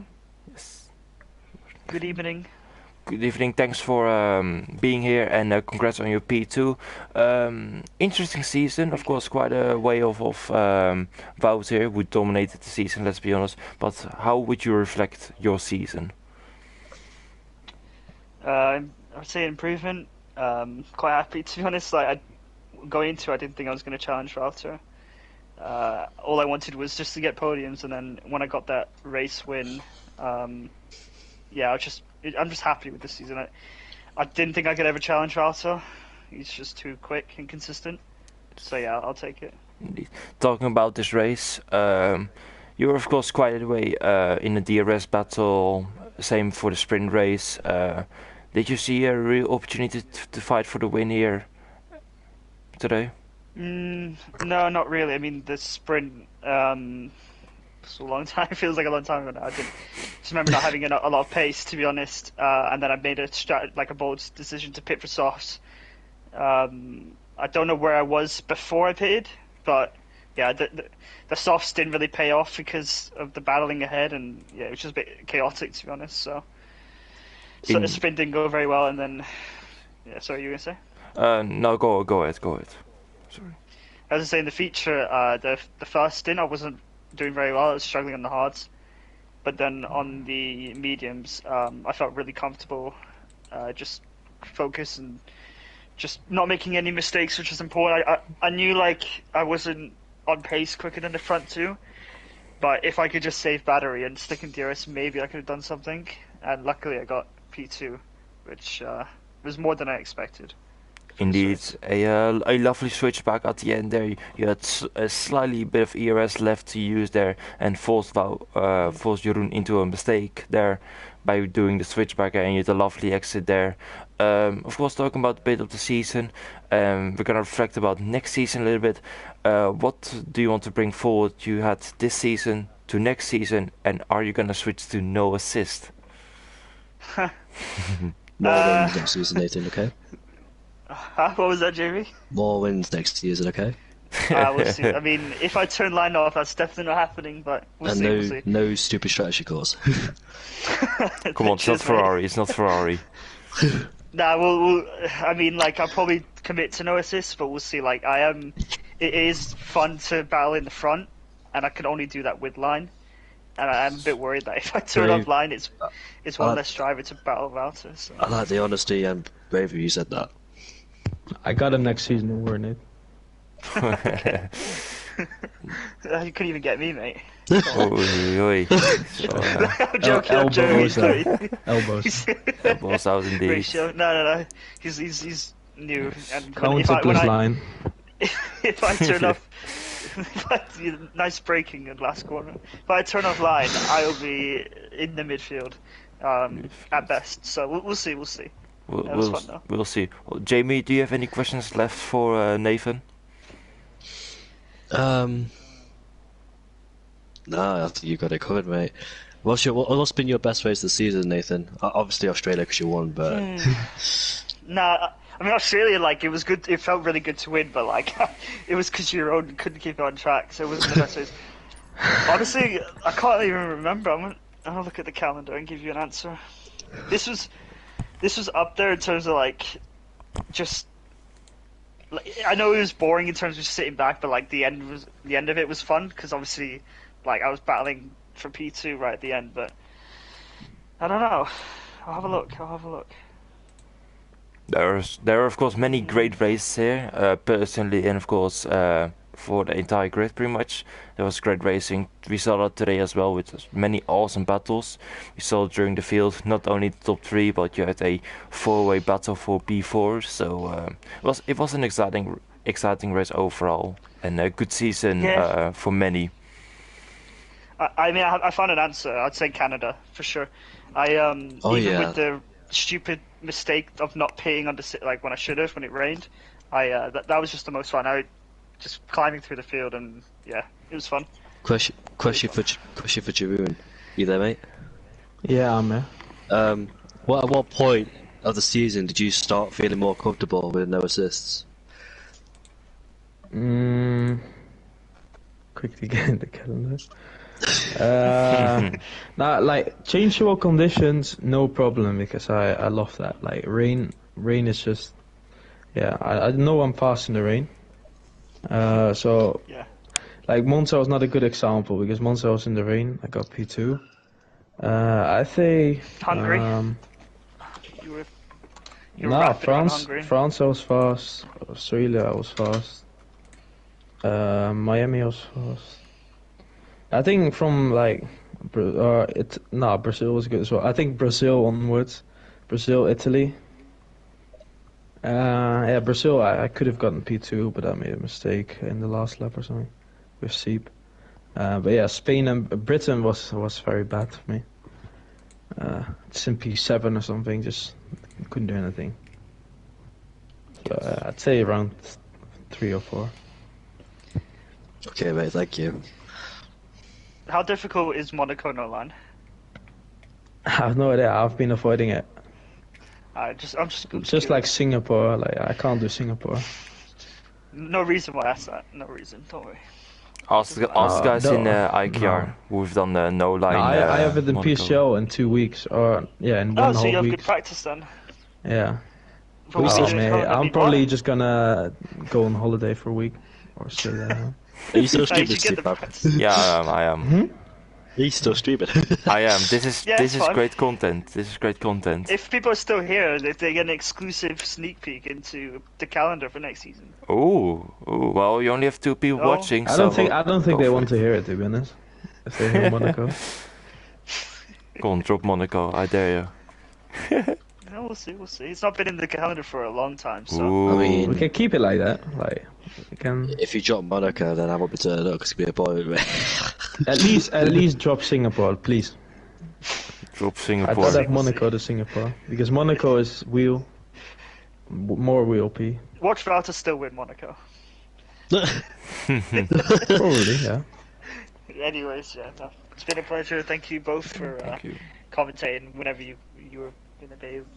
A: Yes.
D: Good evening.
A: Good evening. Thanks for being here, and congrats on your P2. Interesting season, of course. Quite a way of Wout here, who dominated the season. Let's be honest. But how would you reflect your season?
D: I would say improvement. quite happy to be honest. Like going into, I didn't think I was going to challenge Valter. All I wanted was just to get podiums, and then when I got that race win, yeah, I'm just happy with this season. I didn't think I could ever challenge Valter. He's just too quick and consistent. So yeah, I'll take it.
A: Indeed. Talking about this race, you were of course quite away in the DRS battle. Same for the sprint race. Did you see a real opportunity to fight for the win here today?
D: No, not really. I mean, the sprint, it's a long time. It feels like a long time ago now. I just remember not having a lot of pace, to be honest. And then I made a bold decision to pit for softs. I don't know where I was before I pitted, but yeah, the softs didn't really pay off because of the battling ahead, and yeah, it was just a bit chaotic, to be honest. So the sprint didn't go very well, and then yeah. Sorry, you were gonna say?
A: No, go ahead. Sorry.
D: As I say, in the feature, the first stint I wasn't doing very well. I was struggling on the hards, but then on the mediums, I felt really comfortable, just focus and just not making any mistakes, which is important. I knew like I wasn't on pace quicker than the front two, but if I could just save battery and stick in DRS, maybe I could have done something. And luckily, I got P2, which was more than I expected.
A: Indeed, a lovely switch back at the end there. You had a slightly bit of ERS left to use there, and forced Jeroen into a mistake there by doing the switchback, and you had a lovely exit there. Of course, talking about a bit of the season, we're gonna reflect about next season a little bit. What do you want to bring forward? You had this season to next season, and are you gonna switch to no assist?
B: More wins next season, Nathan. Okay.
D: What was that, Jamie?
B: More wins next season, okay?
D: We'll see. I mean, if I turn line off, that's definitely not happening, but we'll see.
B: No stupid strategy course.
A: Come on, it's not Ferrari. It's not Ferrari.
D: Nah, I mean, like, I'll probably commit to no assists, but we'll see. Like, it is fun to battle in the front, and I can only do that with line. And I'm a bit worried that if I turn off line, it's one less driver to battle Valter. So.
B: I like the honesty and bravery you said that.
C: I got him next season, don't worry, Nate.
D: You couldn't even get me, mate.
A: Oi.
D: I'm joking.
C: Elbows.
A: Elbows out indeed.
D: Ratio. No. He's new. And
C: Counter plus line.
D: If I turn off... nice braking in last corner. If I turn off line, I'll be in the midfield at best. So we'll see.
A: We'll see. Well, Jamie, do you have any questions left for Nathan?
B: No, I think you got it covered, mate. What's been your best race of the season, Nathan? Obviously Australia because you won, but
D: Nah, I mean Australia, like it was good. It felt really good to win, but like it was because Jeroen couldn't keep it on track, so it wasn't the best race. Honestly, I can't even remember. I'm gonna look at the calendar and give you an answer. This was up there in terms of like, just. Like, I know it was boring in terms of just sitting back, but like the end of it was fun because obviously, like I was battling for P2 right at the end. But I don't know. I'll have a look.
A: There are of course many great races here, personally, and of course for the entire grid pretty much. There was great racing. We saw that today as well with many awesome battles. We saw during the field not only the top 3, but you had a 4-way battle for P4. So it was an exciting race overall, and a good season for many.
D: I mean, I found an answer. I'd say Canada for sure. With the stupid mistake of not peeing on like when I should have when it rained, that was just the most fun. I just climbing through the field and yeah, it was fun.
B: Question for Jeroen. You there, mate?
C: Yeah, I'm there.
B: At what point of the season did you start feeling more comfortable with no assists?
C: Quickly get in the calendar. Like changeable conditions, no problem because I love that. Like rain is just, yeah. I know I'm fast in the rain. So
D: yeah.
C: Like Monza was not a good example because Monza was in the rain. I got P2. I say
D: Hungary. You were
C: No,
D: rapid around
C: France.
D: Hungary.
C: France, I was fast. Australia, I was fast. Miami, I was fast. I think from like, Brazil was good as well. I think Brazil onwards, Brazil, Italy. Yeah, Brazil. I could have gotten P2, but I made a mistake in the last lap or something with Seep. But yeah, Spain and Britain was very bad for me. It's in P7 or something. Just couldn't do anything. So, I'd say around 3 or 4.
B: Okay, mate, thank you.
D: How difficult is Monaco no land?
C: I have no idea. I've been avoiding it.
D: I'm just
C: Just like
D: curious.
C: Singapore. Like I can't do Singapore.
D: No reason why I asked that. No reason. Don't worry.
A: Ask the guys
C: no,
A: in IKR who've done the no line.
C: No, I have it in
A: Monaco.
C: PCL in 2 weeks, or in
D: Oh,
C: one
D: so you
C: whole
D: have
C: week.
D: good practice then.
C: Yeah.
D: But what
B: still
D: are you
C: mate,
D: doing currently?
C: I'm probably just gonna go on holiday for a week or stay there. Huh?
B: Are you still
D: No, you
B: streaming,
D: should get the
B: Steve?
D: practice.
A: Yeah, I am.
B: Are you still streaming?
A: I am. This is
D: Yeah,
A: this
D: it's
A: is
D: fun.
A: great content. This is great content.
D: If people are still here, if they get an exclusive sneak peek into the calendar for next season.
A: Oh, well, you only have 2 people
D: No.
A: watching.
C: I
A: so
C: don't think
A: go
C: they
A: for
C: want
A: it.
C: to hear it, to be honest. If they hear Monaco.
A: Go on, drop Monaco. I dare
D: No, we'll see. We'll see. It's not been in the calendar for a long time,
A: you.
D: so.
A: Ooh.
B: I mean,
C: We can keep it like that. Like we can
B: if you drop Monaco, then I won't be turning up because it's gonna be a boy with me.
C: at least drop Singapore, please.
A: Drop
C: I'd
A: Singapore.
C: rather have Monaco to Singapore because Monaco is more wheel P.
D: Watch Router still win Monaco.
C: Probably, yeah.
D: Anyways, yeah, no. It's been a pleasure. Thank you both for
A: Thank you.
D: commentating whenever you were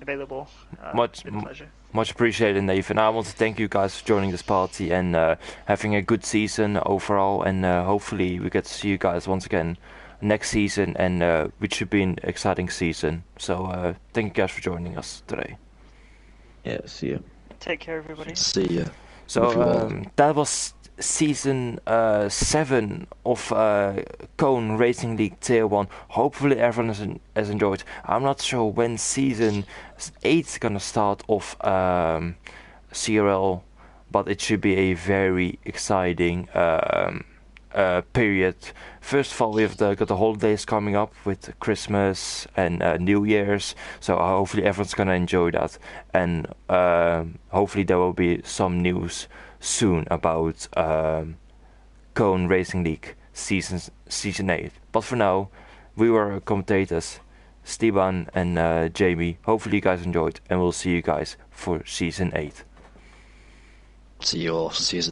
D: available.
A: Much-
D: It's been a pleasure.
A: Much appreciated, Nathan. I want to thank you guys for joining this party and having a good season overall. And hopefully we get to see you guys once again next season, and which should be an exciting season. So thank you guys for joining us today.
C: Yeah, see ya.
D: Take care, everybody.
B: See ya.
A: So
B: If you want.
A: that was season 7 of Cone Racing League Tier 1. Hopefully everyone has enjoyed. I'm not sure when season 8 is gonna start of CRL, but it should be a very exciting period. First of all, we've got the holidays coming up with Christmas and New Year's, so hopefully everyone's gonna enjoy that, and hopefully there will be some news soon about Cone Racing League season 8. But for now, we were commentators, Steban and Jamie. Hopefully you guys enjoyed, and we'll see you guys for season 8.
B: See you all. See you.